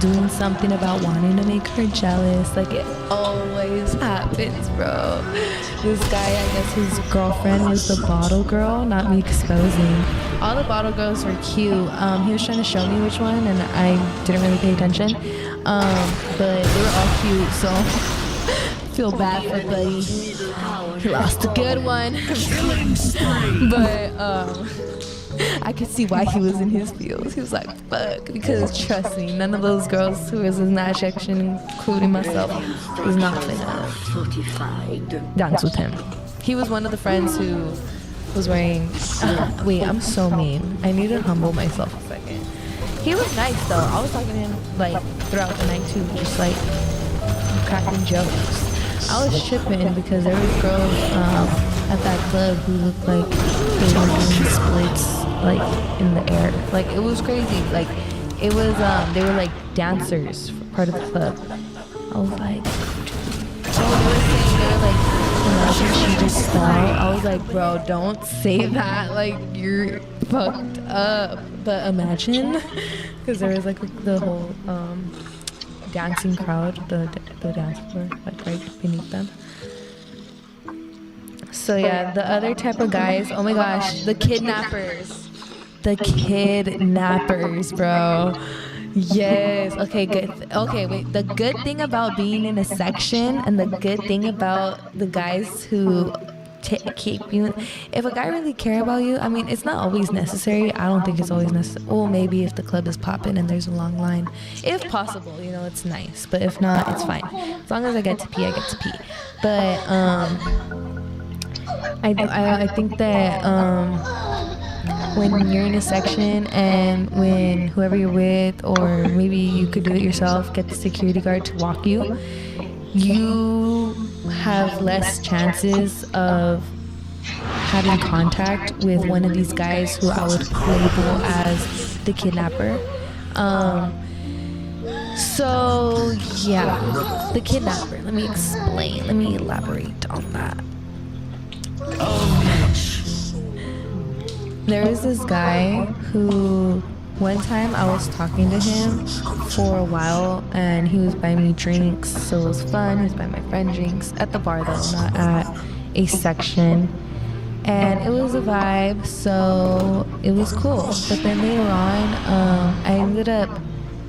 doing something about wanting to make her jealous. Like, it always happens, bro. This guy, I guess his girlfriend was the bottle girl, not me exposing. All the bottle girls were cute. He was trying to show me which one, and I didn't really pay attention. But they were all cute, so feel bad for buddy. He lost a good one. But I could see why he was in his feels. He was like, fuck, because trust me, none of those girls who was in that section, including myself, was not gonna dance with him. He was one of the friends who was wearing, wait, I'm so mean. I need to humble myself a second. He was nice though. I was talking to him like throughout the night too, just like cracking jokes. I was tripping because there were girls at that club who looked like they were doing splits like in the air. Like, it was crazy. Like, it was they were like dancers for part of the club. I was like, so they were saying they were like, imagine she just fell. I was like, bro, don't say that. Like, you're fucked up. But imagine, because there was like the whole dancing crowd, the dance floor, like right beneath them. So yeah, the other type of guys, oh my gosh, the kidnappers. The kidnappers, bro. Yes. Okay, good. Okay, wait. The good thing about being in a section and the good thing about the guys who keep you, if a guy really care about you, I mean, it's not always necessary. I don't think it's always necessary. Well, maybe if the club is popping and there's a long line, if possible, you know, it's nice. But if not, it's fine. As long as I get to pee, I get to pee. But I think that when you're in a section and when whoever you're with, or maybe you could do it yourself, get the security guard to walk you, you have less chances of having contact with one of these guys who I would label as the kidnapper. So yeah, the kidnapper. Let me explain. Let me elaborate on that. There was this guy who, one time I was talking to him for a while and he was buying me drinks, so it was fun. He was buying my friend drinks at the bar though, not at a section. And it was a vibe, so it was cool. But then later on, I ended up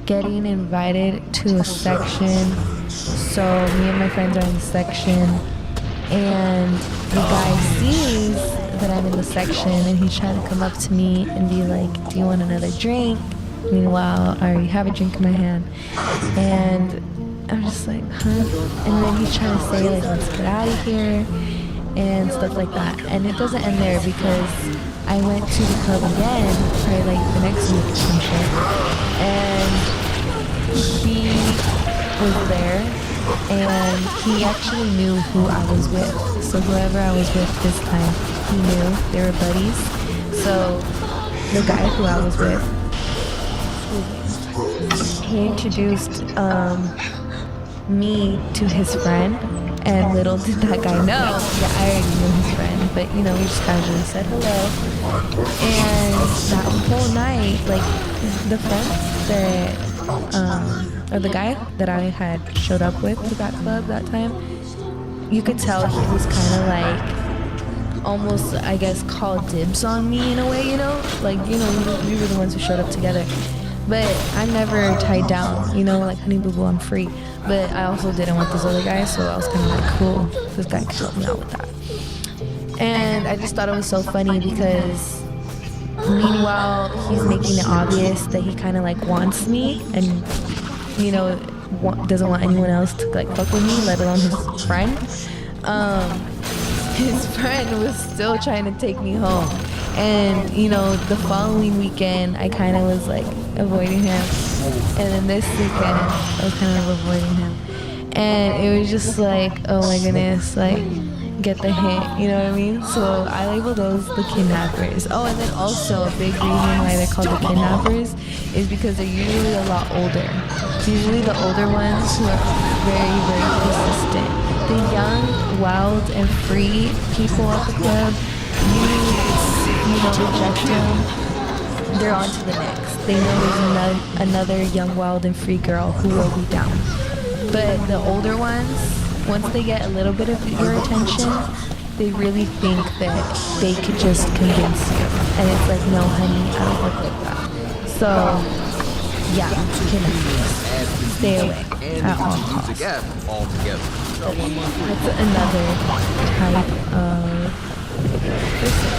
getting invited to a section. So me and my friends are in the section, and the guy sees that I'm in the section and he's trying to come up to me and be like, do you want another drink? Meanwhile, I already have a drink in my hand. And I'm just like, huh? And then he's trying to say like, let's get out of here and stuff like that. And it doesn't end there because I went to the club again, probably like the next week or some shit. And he was there. And he actually knew who I was with. So whoever I was with this time, he knew. They were buddies. So the guy who I was with, he introduced me to his friend. And little did that guy know that I already knew his friend. But, you know, we just casually said hello. And that whole night, like, the friends that... or the guy that I had showed up with to that club that time, you could tell he was kind of like almost, I guess, call dibs on me in a way, you know? Like, you know, we were the ones who showed up together. But I'm never tied down, you know, like, honey boo boo, I'm free. But I also didn't want this other guy, so I was kind of like, cool, this guy could help me out with that. And I just thought it was so funny because meanwhile, he's making it obvious that he kind of like wants me and, you know, doesn't want anyone else to like fuck with me, let alone his friend. His friend was still trying to take me home. And, you know, the following weekend, I kind of was like avoiding him. And then this weekend, I was kind of avoiding him. And it was just like, oh my goodness, like, get the hint, you know what I mean? So I label those the kidnappers. Oh, and then also a big reason why they're called the kidnappers is because they're usually a lot older. It's usually the older ones who are very, very persistent. The young, wild, and free people at the club, you know, reject them. They're on to the next. They know there's another young, wild, and free girl who will be down. But the older ones, once they get a little bit of your attention, they really think that they could just convince you. And it's like, no, honey, I don't work like that. So, yeah, stay away at all costs. That's another type of person.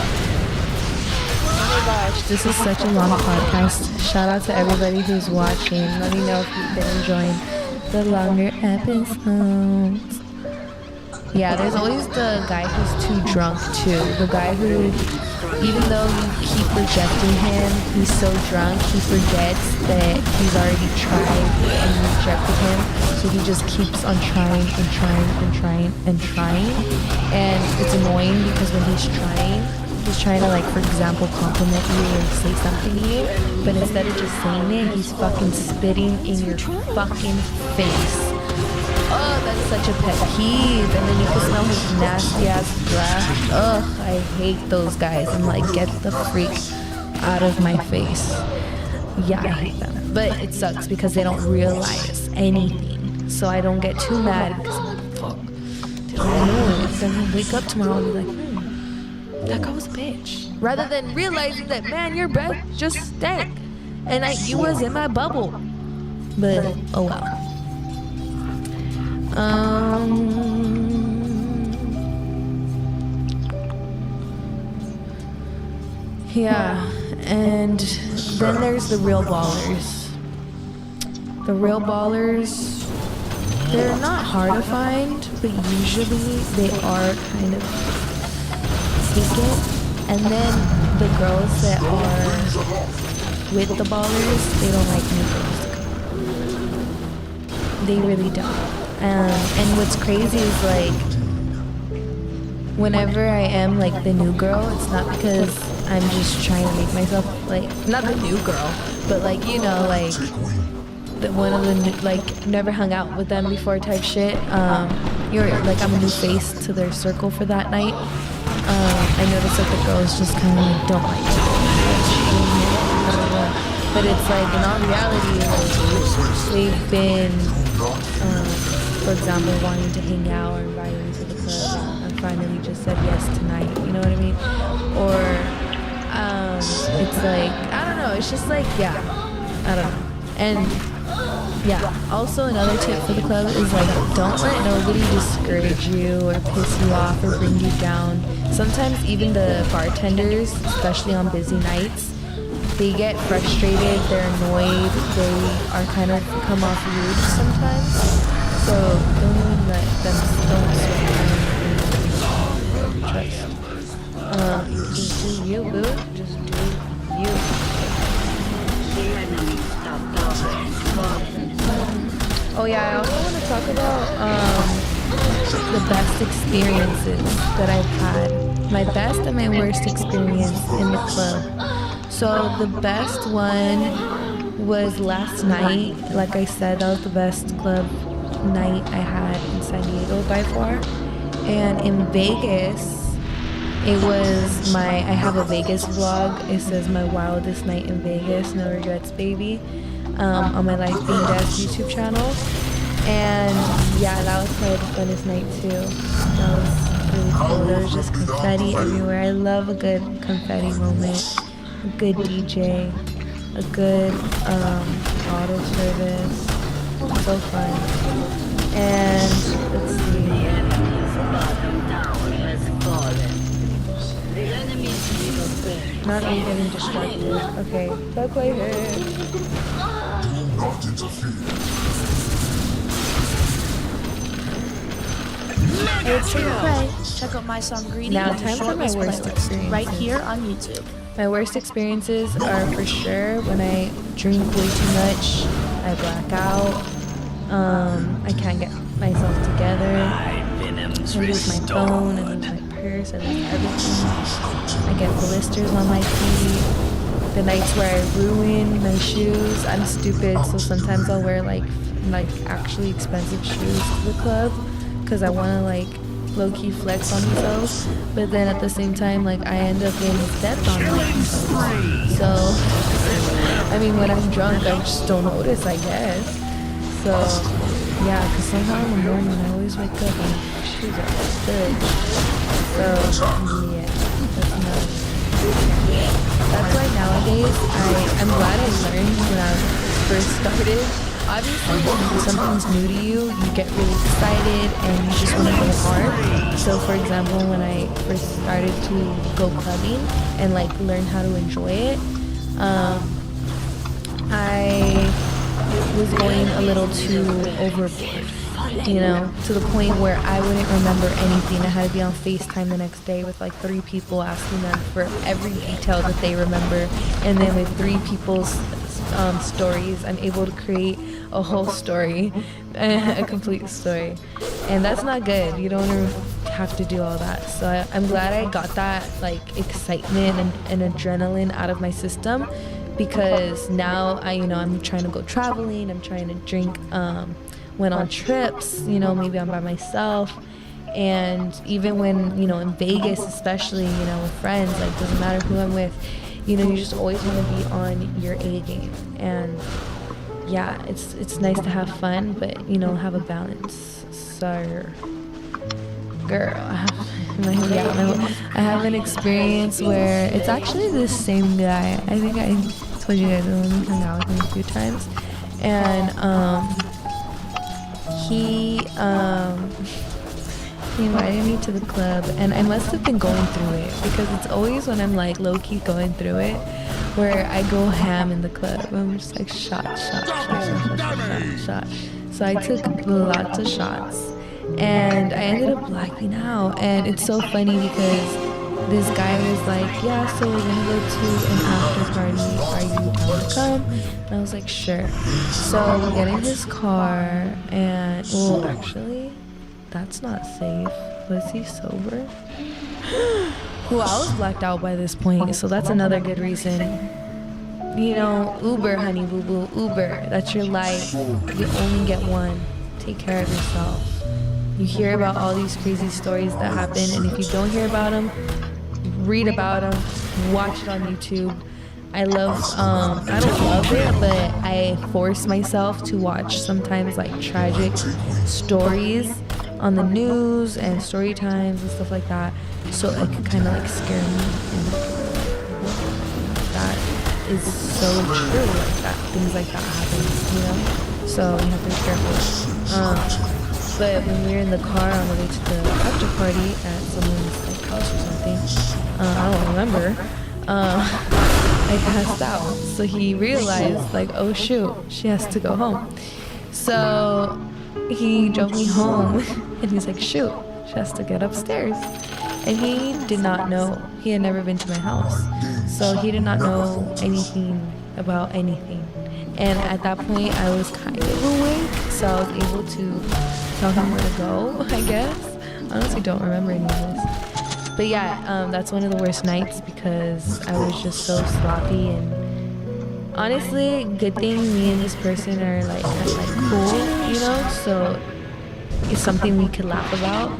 Oh my gosh, this is such a long podcast. Shout out to everybody who's watching. Let me know if you've been enjoying the longer episodes. Yeah, there's always the guy who's too drunk too. The guy who, even though you keep rejecting him, he's so drunk he forgets that he's already tried and you rejected him. So he just keeps on trying and trying and trying and trying. And it's annoying because when he's trying to, like, for example, compliment you or say something to you, but instead of just saying it, he's fucking spitting in your fucking face. Oh, that's such a pet peeve. And then you can smell his nasty ass breath. Ugh, I hate those guys. I'm like, get the freak out of my face. Yeah, I hate them. But it sucks because they don't realize anything. So I don't get too mad because I'm like, fuck, did I know it? Then I wake up tomorrow and be like, that guy was a bitch. Rather than realizing that, man, your breath just stank. And you was in my bubble. But, oh well. Yeah, and then there's the real ballers. The real ballers, they're not hard to find, but usually they are kind of taken. And then the girls that are with the ballers, they don't like new girls. They really don't. And what's crazy is, like, whenever I am, like, the new girl, it's not because I'm just trying to make myself, like, not the new girl, but, like, you know, like, the one of the new, like, never hung out with them before type shit. You're, like, I'm a new face to their circle for that night. I noticed that the girls just kind of, like, don't like to go. But it's, like, in all reality, like, they've been, for example, wanting to hang out or inviting me to the club and finally just said yes tonight, you know what I mean? Or, it's like, I don't know, it's just like, yeah, I don't know. And, yeah, also another tip for the club is, like, don't let nobody discourage you or piss you off or bring you down. Sometimes even the bartenders, especially on busy nights, they get frustrated, they're annoyed, they are kind of come off rude sometimes. So don't even let them, don't sweat. Trust. Just do you, boo. Just do you. Oh yeah, I also want to talk about the best experiences that I've had. My best and my worst experience in the club. So the best one was last night. Like I said, that was the best club night I had in San Diego by far. And in Vegas, it was I have a Vegas vlog. It says my wildest night in Vegas, no regrets baby, on my Life Being Death YouTube channel. And yeah, that was probably the funnest night too. That was really cool. There was just confetti everywhere. I love a good confetti moment, a good DJ, a good auto service. So fun. And let's see. Not me getting distracted. Okay, back way here. Not interfere. Hey, it's Sugar Cray. Check out my song Greedy Now, on the time for my Shortlist worst playlist experiences. right here on YouTube. My worst experiences are for sure when I drink way too much, I black out, I can't get myself together, I lose my phone, I lose my purse, I lose everything, I get blisters on my feet, the nights where I ruin my shoes, I'm stupid, so sometimes I'll wear like actually expensive shoes to the club, because I want to like low-key flex on myself, but then at the same time, like, I end up getting stepped on my toes. So, I mean, when I'm drunk, I just don't notice, I guess. So, yeah, because somehow in the morning, I always wake up and my shoes are good. So, yeah, that's enough. That's why nowadays, I'm glad I learned when I first started. Obviously, when something's new to you, you get really excited and you just want to go hard. So, for example, when I first started to go clubbing and like learn how to enjoy it, I was going a little too overboard, you know, to the point where I wouldn't remember anything. I had to be on FaceTime the next day with like 3 people asking them for every detail that they remember, and then with 3 people's stories, I'm able to create a whole story, a complete story, and that's not good. You don't have to do all that. So I'm glad I got that like excitement and adrenaline out of my system, because now I'm trying to go traveling. I'm trying to drink when on trips. Maybe I'm by myself. And even when in Vegas, especially with friends, like doesn't matter who I'm with. You just always want to be on your A game, and yeah, it's nice to have fun, but have a balance. So, girl, I have an experience where it's actually the same guy. I think I told you guys I only hung out with him a few times, and he invited me to the club, and I must have been going through it, because it's always when I'm like low-key going through it where I go ham in the club. I'm just like shot. So I took lots of shots, and I ended up blacking out. And it's so funny because this guy was like, yeah, so we're gonna go to an after party, are you down to come? And I was like, sure. So we get in his car, and well, actually, that's not safe. Was he sober? Well, I was blacked out by this point, so that's another good reason. Uber, honey boo boo, Uber. That's your life. You only get one. Take care of yourself. You hear about all these crazy stories that happen, and if you don't hear about them, read about them, watch it on YouTube. I don't love it, but I force myself to watch sometimes like tragic stories on the news and story times and stuff like that, so it could kind of like scare me. And that is so true, like that, things like that happen, so you have to be careful. But when we were in the car on the way to the after party at someone's like house or something, I don't remember, I passed out, so he realized like, oh shoot, she has to go home. So he drove me home, and he's like, shoot, she has to get upstairs. And he did not know. He had never been to my house, so he did not know anything about anything. And at that point, I was kind of awake, so I was able to tell him where to go, I guess. I honestly don't remember any of this. But yeah, that's one of the worst nights, because I was just so sloppy. And honestly, good thing me and this person are like cool, so it's something we could laugh about.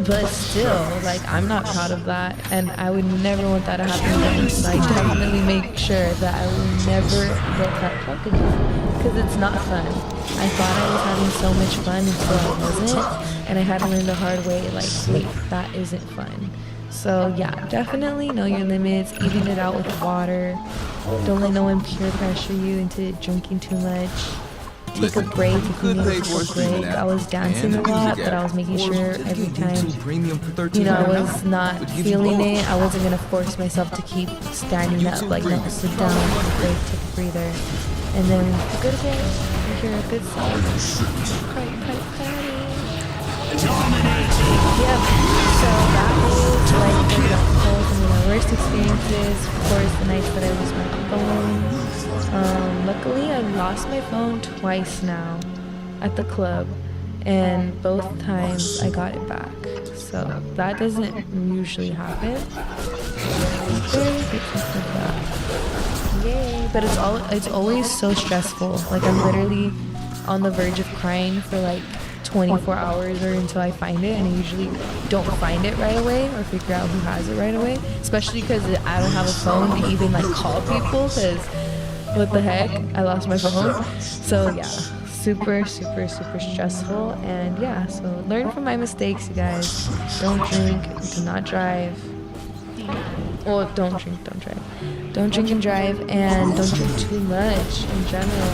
But still, like, I'm not proud of that, and I would never want that to happen again. So I definitely make sure that I will never get that drunk again, because it's not fun. I thought I was having so much fun until I wasn't, and I had to learn the hard way, like, wait, that isn't fun. So yeah, definitely know your limits, even it out with water. Don't let no one peer pressure you into drinking too much. Take a break if you need to take a break. I was dancing a lot, but I was making sure every time, you know, I was not feeling it, I wasn't gonna force myself to keep standing up. Like, no, sit down, take a break, take a breather, and then go to bed and hear a good song. Party. Yep. So that was like some of my worst experiences. Of course, the nights that I lost my phone. Luckily, I lost my phone twice now at the club, and both times I got it back. So that doesn't usually happen. Very grateful for that. Yay! But it's always so stressful. Like, I'm literally on the verge of crying for like 24 hours or until I find it, and I usually don't find it right away or figure out who has it right away, especially because I don't have a phone to even like call people, because what the heck, I lost my phone. So yeah, super stressful. And yeah, so learn from my mistakes, you guys. Don't drink, do not drive. Well, don't drink, don't drive. Don't drink and drive, and don't drink too much in general.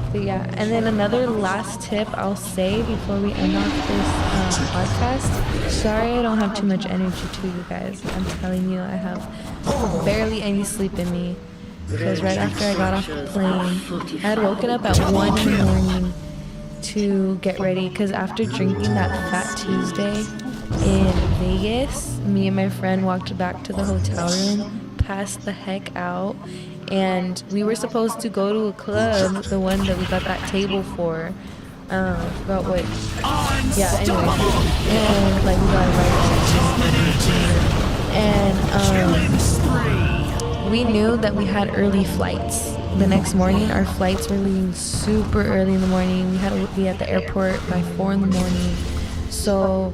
But yeah, and then another last tip I'll say before we end off this podcast. Sorry I don't have too much energy to you guys. I'm telling you, I have barely any sleep in me. Because right after I got off the plane, I had woken up at 1 in the morning to get ready. Because after drinking that Fat Tuesday in Vegas, me and my friend walked back to the hotel room, passed the heck out, and we were supposed to go to a club, the one that we got that table for. Forgot what. Yeah, anyway. And like we got right. And we knew that we had early flights. The next morning, our flights were leaving super early in the morning. We had to be at the airport by 4 in the morning. So,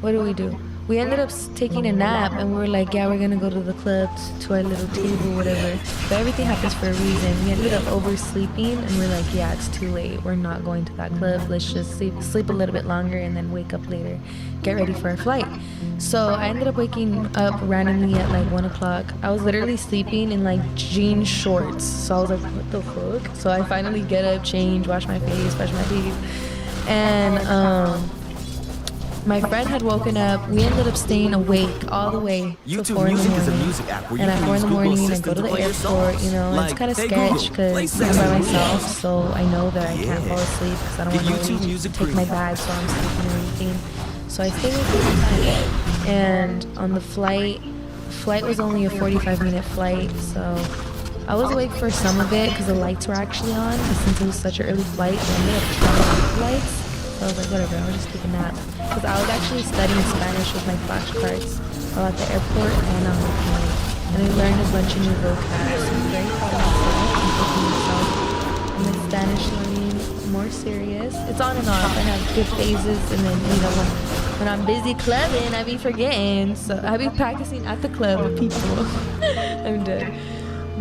what do we do? We ended up taking a nap, and we were like, yeah, we're gonna go to the club, to our little table, whatever. But everything happens for a reason. We ended up oversleeping, and we're like, yeah, it's too late. We're not going to that club. Let's just sleep a little bit longer and then wake up later, get ready for our flight. So I ended up waking up randomly at like 1 o'clock. I was literally sleeping in like jean shorts. So I was like, what the fuck? So I finally get up, change, wash my face, brush my teeth, and my friend had woken up. We ended up staying awake all the way to 4 in the morning. And at 4 in the morning, I go to the airport. You know, it's kind of sketch because I'm by myself, so I know that I can't fall asleep because I don't want to take my bag, so I'm sleeping and everything. So I stayed with her. And on the flight was only a 45-minute flight, so I was awake for some of it because the lights were actually on. But since it was such an early flight, I ended up turning off the lights. So I was like, whatever, I'll just take a nap. Because I was actually studying Spanish with my flashcards while at the airport and on the plane. And I learned a bunch of new vocab. So I'm very proud of myself and taking myself and my Spanish learning more serious. It's on and off. I have good phases, and then, you know, when I'm busy clubbing, I be forgetting. So I be practicing at the club with people. I'm dead.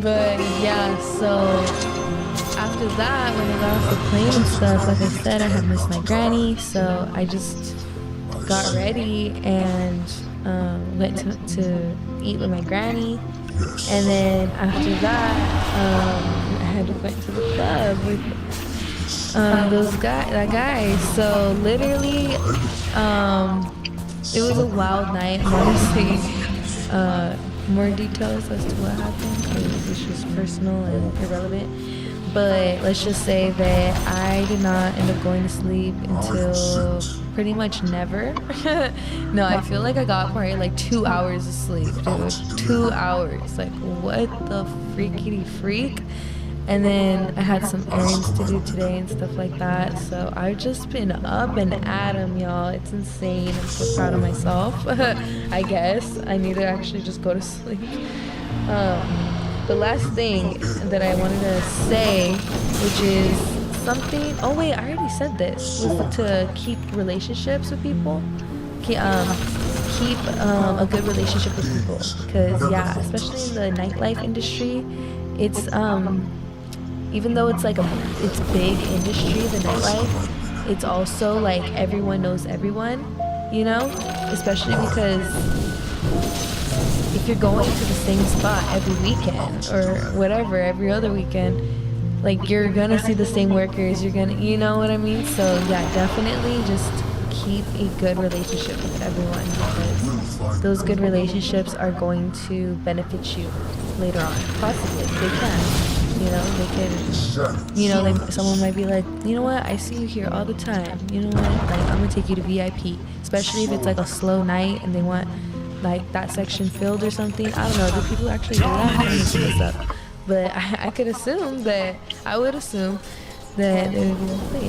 But yeah, so after that, when I got off the plane and stuff, like I said, I had missed my granny, so I just got ready and went to eat with my granny. And then after that, I had went to the club with that guy. So literally, it was a wild night. I'm not gonna say more details as to what happened because it's just personal and irrelevant. But let's just say that I did not end up going to sleep until pretty much never. No, I feel like I got probably like 2 hours of sleep, dude. 2 hours. Like, what the freakity freak? And then I had some errands to do today and stuff like that. So I've just been up and at 'em, y'all. It's insane. I'm so proud of myself. I guess I need to actually just go to sleep. The last thing that I wanted to say, which is something, oh wait, I already said this, was to keep relationships with people. keep a good relationship with people, because yeah, especially in the nightlife industry, it's even though it's like it's big industry, the nightlife, it's also like everyone knows everyone, you know, especially because if you're going to the same spot every weekend or whatever, every other weekend, like you're gonna see the same workers, you're gonna, you know what I mean? So yeah, definitely just keep a good relationship with everyone, because those good relationships are going to benefit you later on. Possibly, they can. You know, they can, you know, someone might be like, you know what, I see you here all the time. You know what, like, I'm gonna take you to VIP. Especially if it's like a slow night and they want like that section filled or something. I don't know, do people actually do that? I don't know what's up. But I could assume that, I would assume that they would be like, wait,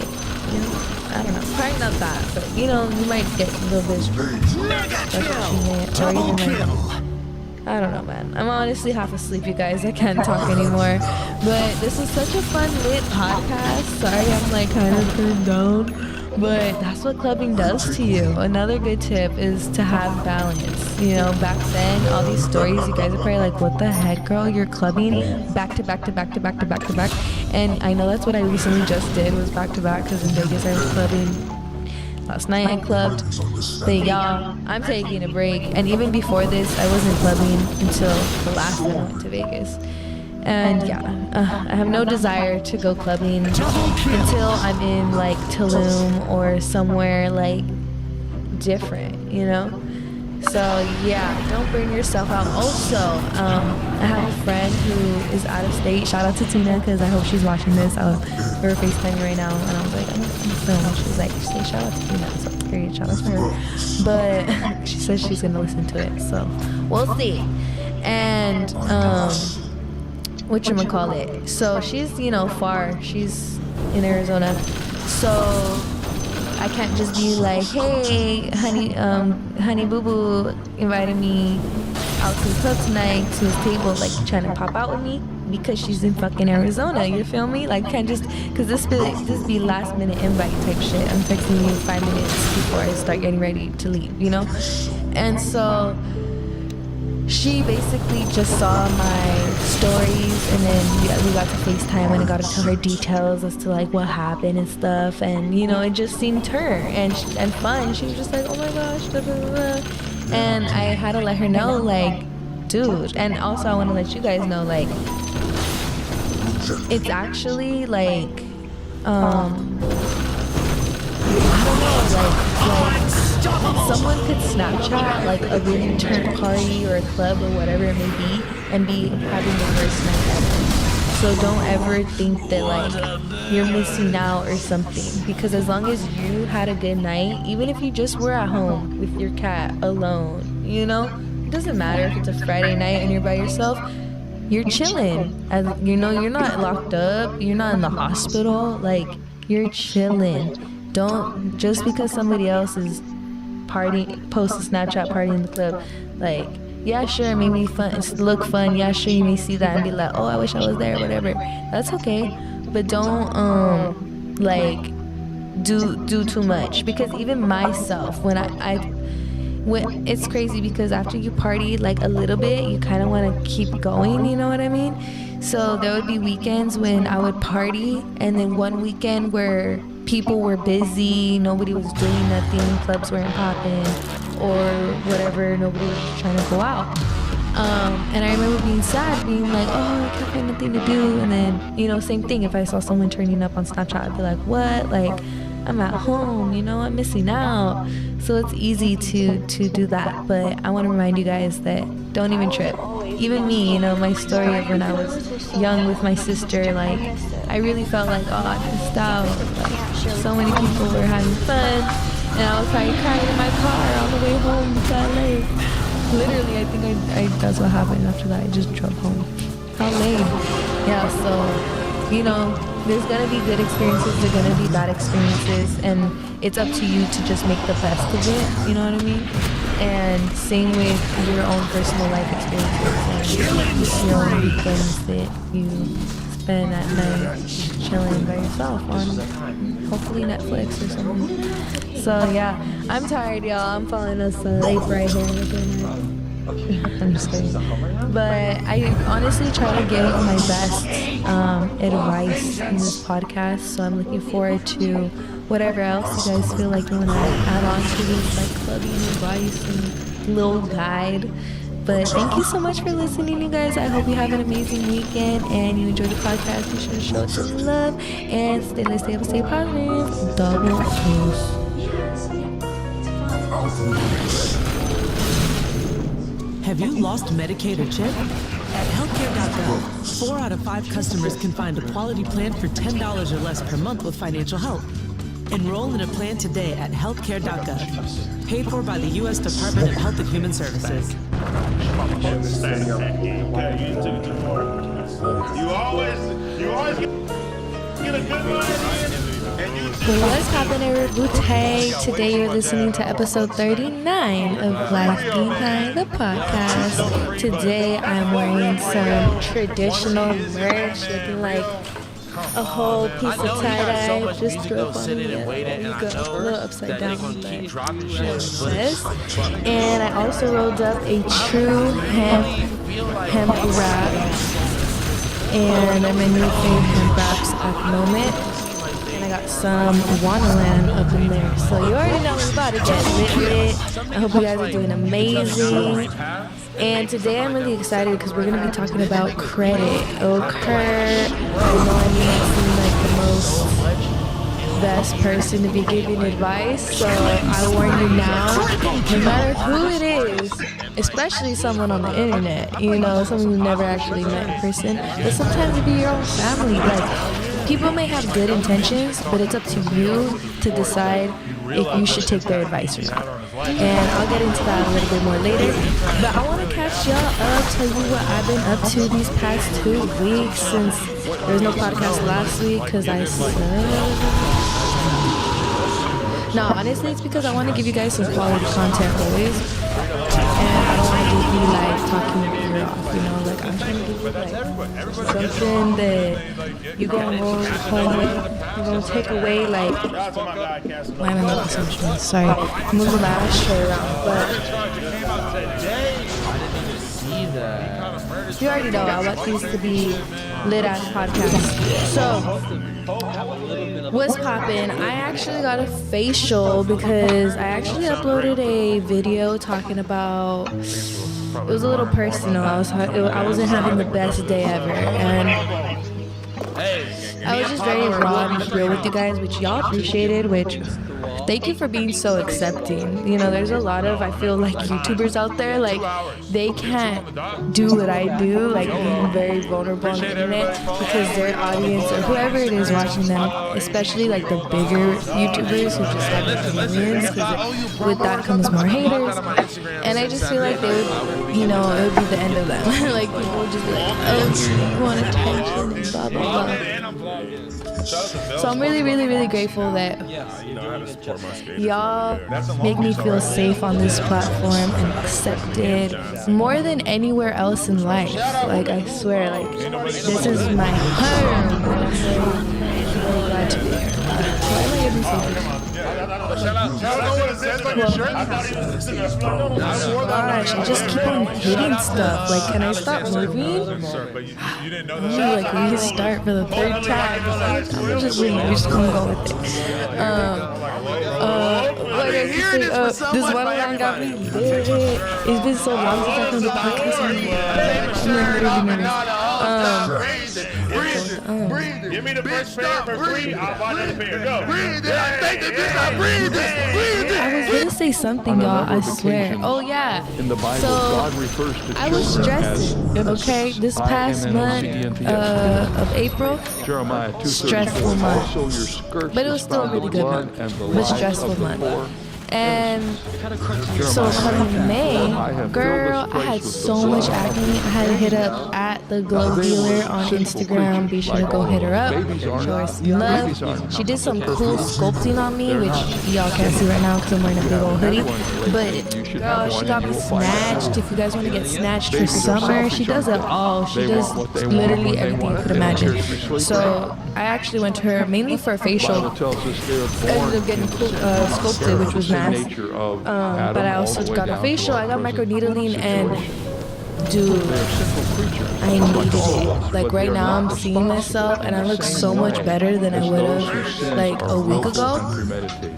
you know, I don't know, probably not that, but you know, you might get a little bit or even like, I don't know, man. I'm honestly half asleep, you guys. I can't talk anymore. But this is such a fun, lit podcast. Sorry, I'm like kind of turned down. But that's what clubbing does to you. Another good tip is to have balance. You know, back then, all these stories, you guys are probably like, what the heck, girl? You're clubbing back to back to back to back to back to back. And I know that's what I recently just did, was back to back, because in Vegas I was clubbing. Last night I clubbed, but y'all, I'm taking a break. And even before this, I wasn't clubbing until the last time I went to Vegas. And yeah, I have no desire to go clubbing until I'm in like Tulum or somewhere like different, you know? So yeah, don't bring yourself out. Also, I have a friend who is out of state. Shout out to Tina, because I hope she's watching this. We're FaceTiming right now, and I was like, I'm gonna film. She's like, say shout out to Tina. So period, shout out to her. But she says she's gonna listen to it, so we'll see. And whatchamacallit? So she's, you know, far. She's in Arizona. So I can't just be like, hey, honey boo boo invited me out to the club tonight to his table, like trying to pop out with me, because she's in fucking Arizona. You feel me? Like, can't just, because this be last minute invite type shit. I'm texting you 5 minutes before I start getting ready to leave, you know? And so she basically just saw my stories, and then we got to FaceTime, and I got to tell her details as to like what happened and stuff, and you know, it just seemed her and fun. She was just like, oh my gosh, blah, blah, blah, blah. And I had to let her know, like, dude. And also I want to let you guys know, like, it's actually like I don't know, like someone could Snapchat like a really turned party or a club or whatever it may be and be having the worst night ever. So don't ever think that like you're missing out or something, because as long as you had a good night, even if you just were at home with your cat alone, you know, it doesn't matter if it's a Friday night and you're by yourself, you're chilling. As you know, you're not locked up, you're not in the hospital, like you're chilling. Don't, just because somebody else is post a Snapchat party in the club, like, yeah, sure, maybe fun, look fun, yeah, sure, you may see that and be like, oh, I wish I was there, whatever. That's okay, but don't like do too much, because even myself, when it's crazy, because after you party like a little bit, you kind of want to keep going, you know what I mean? So there would be weekends when I would party, and then one weekend where people were busy, nobody was doing nothing, clubs weren't popping or whatever, nobody was trying to go out. And I remember being sad, being like, oh, I can't find nothing to do. And then, you know, same thing, if I saw someone turning up on Snapchat, I'd be like, what? Like, I'm at home, you know, I'm missing out. So it's easy to do that. But I want to remind you guys that don't even trip. Even me, you know, my story of when I was young with my sister, like, I really felt like, oh, I missed out. Like, so many people were having fun, and I was like crying in my car on the way home to LA. Literally, I think that's what happened after that. I just drove home. How lame. Yeah, so, you know, there's gonna be good experiences, there's gonna be bad experiences, and it's up to you to just make the best of it, you know what I mean? And same with your own personal life experiences and your own weekends that you spend at night chilling by yourself on hopefully Netflix or something. So So yeah, I'm tired, y'all. I'm falling asleep right here. I'm just kidding. But I honestly try to give my best advice in this podcast. So I'm looking forward to whatever else you guys feel like you want to add on to this like clubbing advice and little guide. But thank you so much for listening, you guys. I hope you have an amazing weekend and you enjoy the podcast. Be sure to show us some love and stay positive, stay positive. Double dose. Have you lost Medicaid or CHIP? At healthcare.gov, 4 out of 5 customers can find a quality plan for $10 or less per month with financial help. Enroll in a plan today at healthcare.gov. Paid for by the U.S. Department of Health and Human Services. You always get a good line in. What's happening, Rebootay? Today you're listening to episode 39 of Life Behind the Podcast. Today I'm wearing some traditional merch, looking like a whole piece of tie-dye just threw up on me. A little upside down, but yes. And I also rolled up a true hemp wrap, and I'm in new hemp wraps at the moment. And I got some Wonderland up in there, so you already know we're about to get lit with it. I hope you guys are doing amazing. And today I'm really excited because we're going to be talking about credit. Okay. I know I may not seem like the most best person to be giving advice, so I warn you now, no matter who it is, especially someone on the internet, you know, someone you've never actually met in person, but sometimes it be your own family. Like, people may have good intentions, but it's up to you to decide if you should take their advice or not. And I'll get into that a little bit more later. But I want to catch y'all up, tell you what I've been up to these past 2 weeks since there was no podcast last week because I suck. No, honestly, it's because I want to give you guys some quality content always. And I don't want to be like talking your ear off, you know? Like, I'm trying to give you like something that you gonna roll home with. You're gonna take away like. Why am I making so much noise? Sorry, move the loud shirt around. But you already know I want these to be lit ass podcasts. So, what's poppin'? I actually got a facial because I actually uploaded a video talking about. It was a little personal. I wasn't having the best day ever, and I was just very raw and real with you guys, which y'all appreciated, which thank you for being so accepting. You know, there's a lot of, I feel like, YouTubers out there, like, they can't do what I do, like, being very vulnerable on the internet, because their audience, or whoever it is watching them, especially, like, the bigger YouTubers who just have like millions, because with that comes more haters, and I just feel like they would, you know, it would be the end of them. Like, people would just be like, oh, you want attention, blah, blah, blah. So I'm really, really, really grateful that y'all make me feel safe on this platform and accepted more than anywhere else in life. Like, I swear, like, this is my home. And I'm really glad to be here. Why am I getting so gosh, I just keep on hitting stuff. Like, can I stop moving? I'm gonna like restart for the 3rd time. I'm just gonna go with it. What did I say? This one line got me lit. It's been so long since I've done the podcast. Give me the first pair for free. I'll buy another pair. Go. Breathe it. I take the bitch. I breathe it. Breathe it. I was gonna say something, y'all. I swear. Oh yeah. So I was stressing. Okay, this past month of April, stressful month, but it was still a really good month, but stressful month. And so coming May, girl, I had so much acne. I had to hit up at the Glow Dealer on Instagram. Be sure to go hit her up. Show her some love. She did some cool sculpting on me, which y'all can't see right now because I'm wearing a big old hoodie. But girl, she got me snatched. If you guys want to get snatched for summer, she does it all. She does literally everything you could imagine. So I actually went to her mainly for a facial. Bible tells us they are Ended born up getting into sculpted, which was the nice. nature of But I Adam also all the way got a down facial. to our I got present microneedling, and situation. dude, They're simple creatures, I like needed all of it. us, Like but right they are now, not I'm seeing myself, responsible and I in the look same so much way better than I as would those whose have sins like are a week willful ago. and premeditated.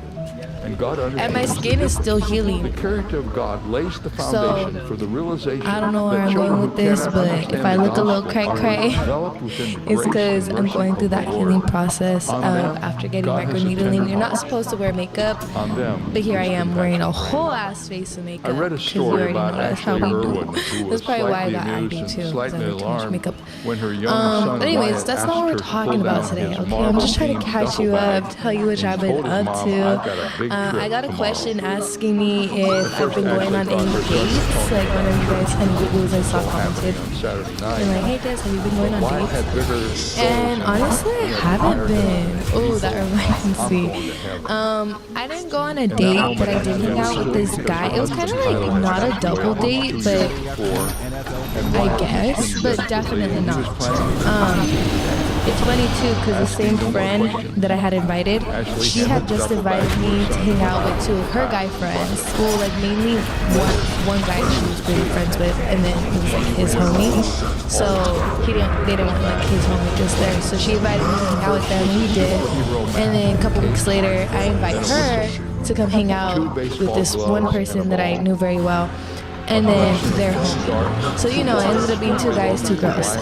And God And my understands skin the is still difference. healing. The character of God lays the foundation for the realization. I don't know where that I'm children going who with this, cannot but understand if I the look a little gospel are cray-cray, developed within the it's grace because and I'm mercy going of through the that Lord. healing process On of them, after getting God has a tender microneedling. You're not heart. supposed to wear makeup, On them, but here I His am wearing a compassion whole reigns. ass face of makeup. I read a 'cause you story already about know that's how Ashley we Irwin, do. who was That's probably why I slightly got amused acne and too, because slightly I never changed alarmed makeup. when her young son But anyways, Wyatt that's asked not what her we're to talking pull about down today, his okay? I'm marble just trying to beam catch duffel you bag up, tell you what and I've been told his up mom, to. "I've got a big trip I got a tomorrow." question asking me if I've been First, going on Ashley any thought her son dates, was like one of you guys, honey boo-boos, I saw so commented. happening on Saturday And like, night. hey Des, have you been going on Wyatt dates? had bigger goals And in honestly, I life. He had haven't higher been. goals. Oh, that reminds I'm me. going to heaven. I didn't go on a In that date, moment, but I did Ashley hang out with understood this because guy. her It was kind husband's of title like had not a passed away double almost date, 2 but years before, and I Wyatt guess, was but desperately- definitely he was not. planning It's funny too, because the Asking same no more friend questions. that I had invited, Ashley she handed had the just duffel bag invited to me her to son hang and out went with out two of her back guy to friends. Wyatt. Well, like mainly one guy she was really friends with, and then it was like his homie. So they didn't want like his homie just there. So she invited me to hang out with them, and we did. And then a couple weeks later, I invited her to come hang out with this one person that I knew very well. And then their homie. So it ended up being two guys, two girls.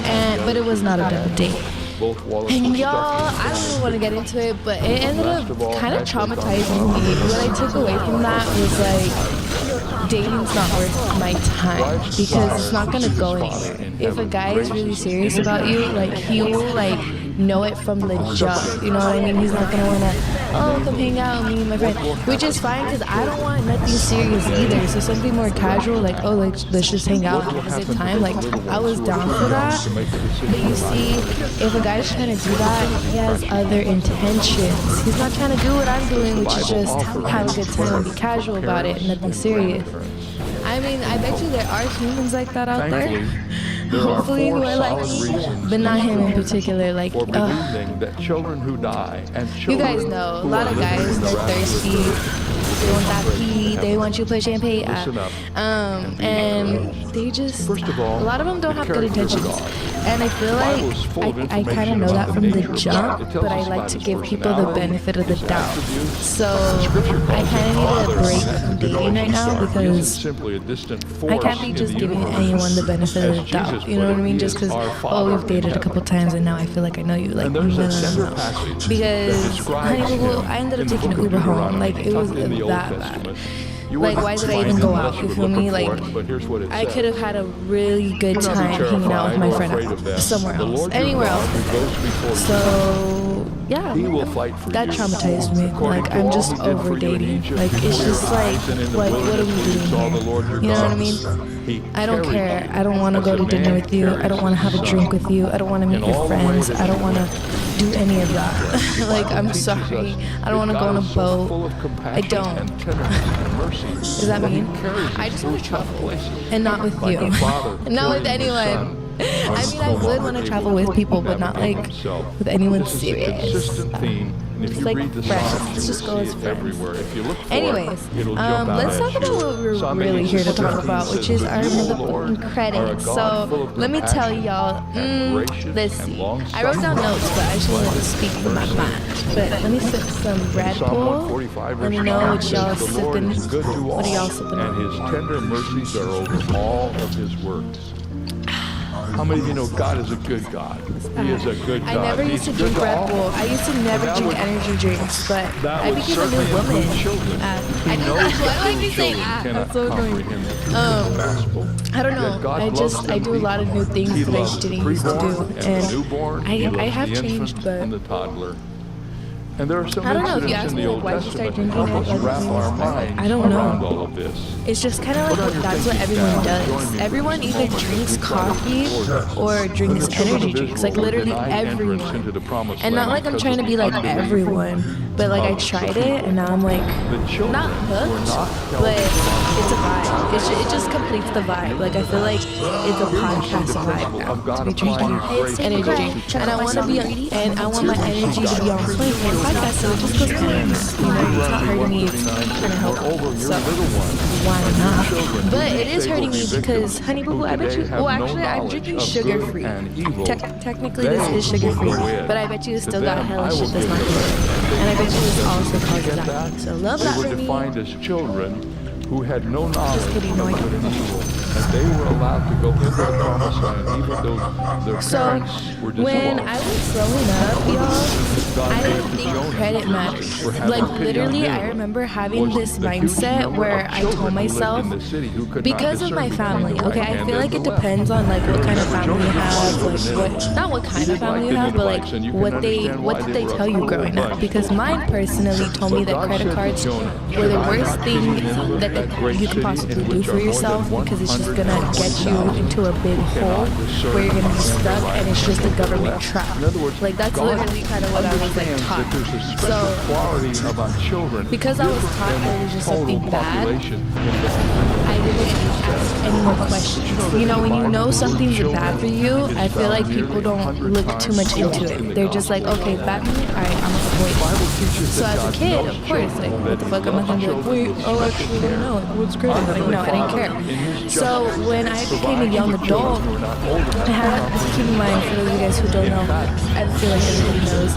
But it was not a double date. And y'all, I don't even want to get into it, but it ended up kind of traumatizing me. What I took away from that was like, dating's not worth my time because it's not gonna go anywhere. If a guy is really serious about you, like he will like know it from the jump. You know what I mean? He's not gonna wanna, come hang out with me and my friend, which is fine because I don't want nothing serious either. So something more casual, like let's just hang out and have a good time. Like I was down for that. But you see, if a guy's trying to do that, he has other intentions. He's not trying to do what I'm doing, which is just have a good time and be casual about it and nothing serious. I mean, I bet you there are humans like that out there. Hopefully who are like me, but not him in particular. Like, for believing that children who die and you children guys know, a who lot are of living guys, in the they're rapture thirsty. They want that pee. They want you to play champagne. Listen up And they just, First of all, a lot of them don't the have good character of intentions. God. And I feel The Bible is full of like I kind of information know about that the from the nature of jump, God. It tells but I us like about to his give people the personality, benefit of the his doubt. attributes. So Scripture I calls kind him of need Father. a break He's from the dating right now Lone Star. He isn't because simply a distant force I can't be in just the giving universe. anyone the benefit of As the doubt. Jesus You know put what I it, mean? he Just is because, our Father we've dated a couple times and now I feel like I know you. Like, And no, there's no, that no, tender no. passage Because, that describes honey, him I ended up in the taking an book of Uber home. Deuteronomy, Like, it was in the Old that bad. Testament. You Like, wouldn't why did I find even it go unless out? you You were feel me? looking for Like, it, but here's what it I says. could have had a really good Do not be time hanging out with my terrified or friend afraid of them. somewhere The else, Lord your anywhere God else. who goes before you. So yeah, He will fight for that you. traumatized me. According Like to I'm all just he did over for you in dating. Egypt Like it's before your just like eyes and in the what are we wilderness when doing you saw the here? Lord your You know what I God. mean? He I don't carried care. you I don't want to as go a to dinner man with you. I don't want to have a carries drink his with you. I don't want to meet in your all the way friends. that I he don't want to went. do any of that. Like I'm Teaches sorry. us I don't want to that go on a God is so boat. full of I compassion don't. and tenderness and mercy. Does that He mean? carries I us just want to through tough travel places. and not with Like you. a father Not with carrying his anyone. son I mean, I would want to travel with people, but not like with anyone This is a serious. consistent theme, and if It's you like read the friends. Psalms, Let's you just will go see as it friends. everywhere. If you look for Anyways, it, it'll jump out let's at talk you. about what we're Psalm really here to 86, talk 17 about, which says, is our "But you, O motherfucking Lord, are a credits. God So full of let me tell compassion y'all. and gracious Let's and see. long-suffering, I wrote down notes, but I actually want to speak from my mind. But let me sip some Red Psalm Bull. 145, Let me verse know 9 what y'all says, "The Lord sipping. is good to all, What are y'all sipping and on? his tender mercies are over all of his works." How many of you know God is a good God? He is a good God. I never used to He's drink good Red all. Bull. I used to never That drink would- energy drinks, but That I would became a new certainly woman. improve children. I He know knows that. Why that do I little keep saying children cannot that's so annoying. comprehend the truth of the gospel. I don't That know. God loves I them do a lot of new equally. things He that I loves the didn't used to preborn do, and the newborn. He I loves have the changed, infant but and the toddler. And there are some I don't know, if you incidents ask in me, the like, Old why did you start Testament that drinking help it? us wrap our minds I don't around know. all of this. It's just kind of Put on like your that's what thinking everyone cap. Join does. me, Everyone please. either drinks coffee or drinks energy drinks. Like literally everyone. And not like I'm trying to be like everyone, but like I tried it and now I'm like not hooked, but it's a vibe. It just completes the vibe. Like I feel like it's a podcast vibe now to be drinking energy drink. And I want to be and I want my energy to be on point for the podcast, so it just goes kind of, you know, it's not hurting me, it's kind of helpful. So why not? But it is hurting me because, honey boo boo, I bet you, well actually I'm drinking sugar free. Technically this is sugar free, but I bet you it's still got hella shit that's not good. And I bet you this also causes acne. So love that They for were me. defined as children who had no knowledge of kidding, no, I good and evil, and they were allowed to go into the promised land even though their parents were disobedient. When I was growing up, y'all, I didn't think credit mattered. Like literally, I remember having this mindset where I told myself, because of my family, okay, I feel like it depends on like what kind of family you have, like what, not what kind of family you have, but like what did they tell you growing up? Because mine personally told me that credit cards were the worst thing that you could possibly do for yourself, because it's just gonna get you into a big hole where you're gonna be stuck and it's just a government trap. Like that's literally kind of what I was like taught. So because I was taught that it was just something bad, I didn't ask any more questions. You know, when you know something's bad for you, I feel like people don't look too much into it. They're just like, okay, bad for me, alright, I'm gonna avoid it. So as a kid, of course, like what the fuck, I'm not gonna be like, wait, oh actually no, what's great? Like no, I didn't care. So when I became a young adult, I had to keep in mind, for those of you guys who don't know, I feel like everybody knows,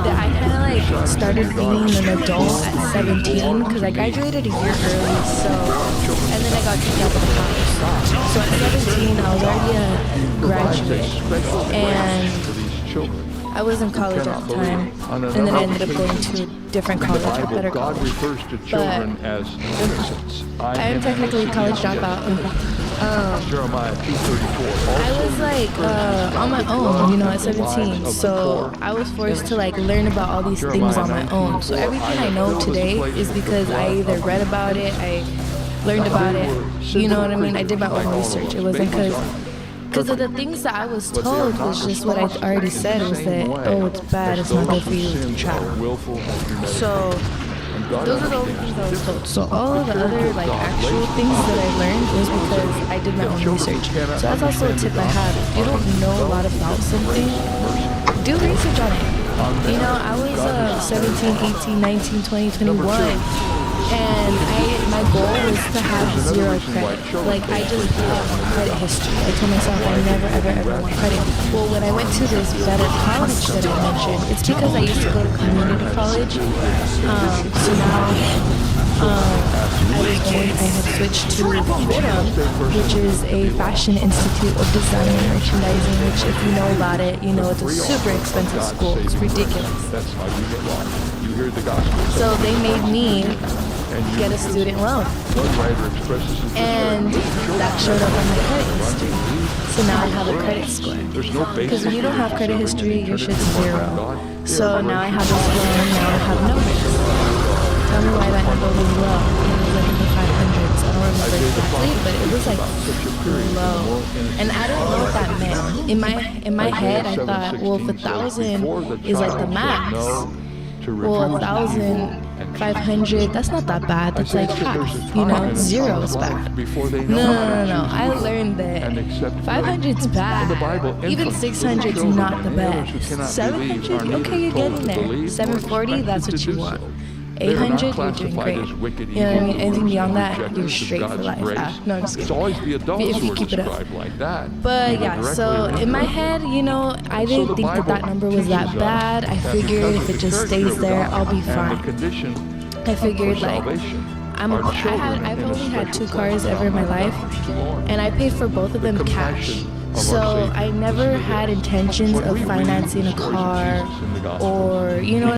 that I kind of like started being an adult at 17 because I graduated a year early, so, and then I got kicked out of the house. So at 17, I was already a graduate, and I was in college at the time, and then I ended up going to a different college, a better college. But I am technically a college dropout. Jeremiah 2:34. I was like on my own, you know, at 17. So I was forced to like learn about all these things on my own. So everything I know today is because I either read about it, I learned about it, you know what I mean? I did my own research. It wasn't because of the things that I was told was just what I already said, was that, oh, it's bad, it's not good for you, it's a trap. So those are the only things I was told. So all of the other like actual things that I learned was because I did my own research. So that's also a tip I have. If you don't know a lot about something, do research on it. You know, I was 17, 18, 19, 20, 21. And my goal was to have 0 credit. Like, I just love credit history. I told myself I never, ever, ever want credit. Well, when I went to this better college that I mentioned, it's because I used to go to community college. So now, I had switched to Rhythm, which is a fashion institute of design and merchandising, which if you know about it, you know it's a super expensive school. It's ridiculous. So they made me get a student loan, and that showed up on my credit history. So now I have a credit score, because when you don't have credit history, your shit's 0. So now I have this loan, now I have numbers. Tell me why that number was low. It was like in the 500s. I don't remember exactly, but it was like low. And I don't know what that meant. In my head, I thought, well, if 1,000 is like the max, well, 1,500, that's not that bad. That's like half, you know, 0 is bad. No. I learned that 500's bad. Even 600's not the best. 700, okay, you're getting there. 740, that's what you want. 800, you're doing great. You know what I mean? Anything beyond that, you're straight for life. No, I'm just kidding. If you keep it up. But yeah, so in my head, you know, I didn't think that number was that bad. I figured if it just stays there, I'll be fine. I figured like, I've only had 2 cars ever in my life, and I paid for both of them cash. So I never had intentions of financing a car, or, you know,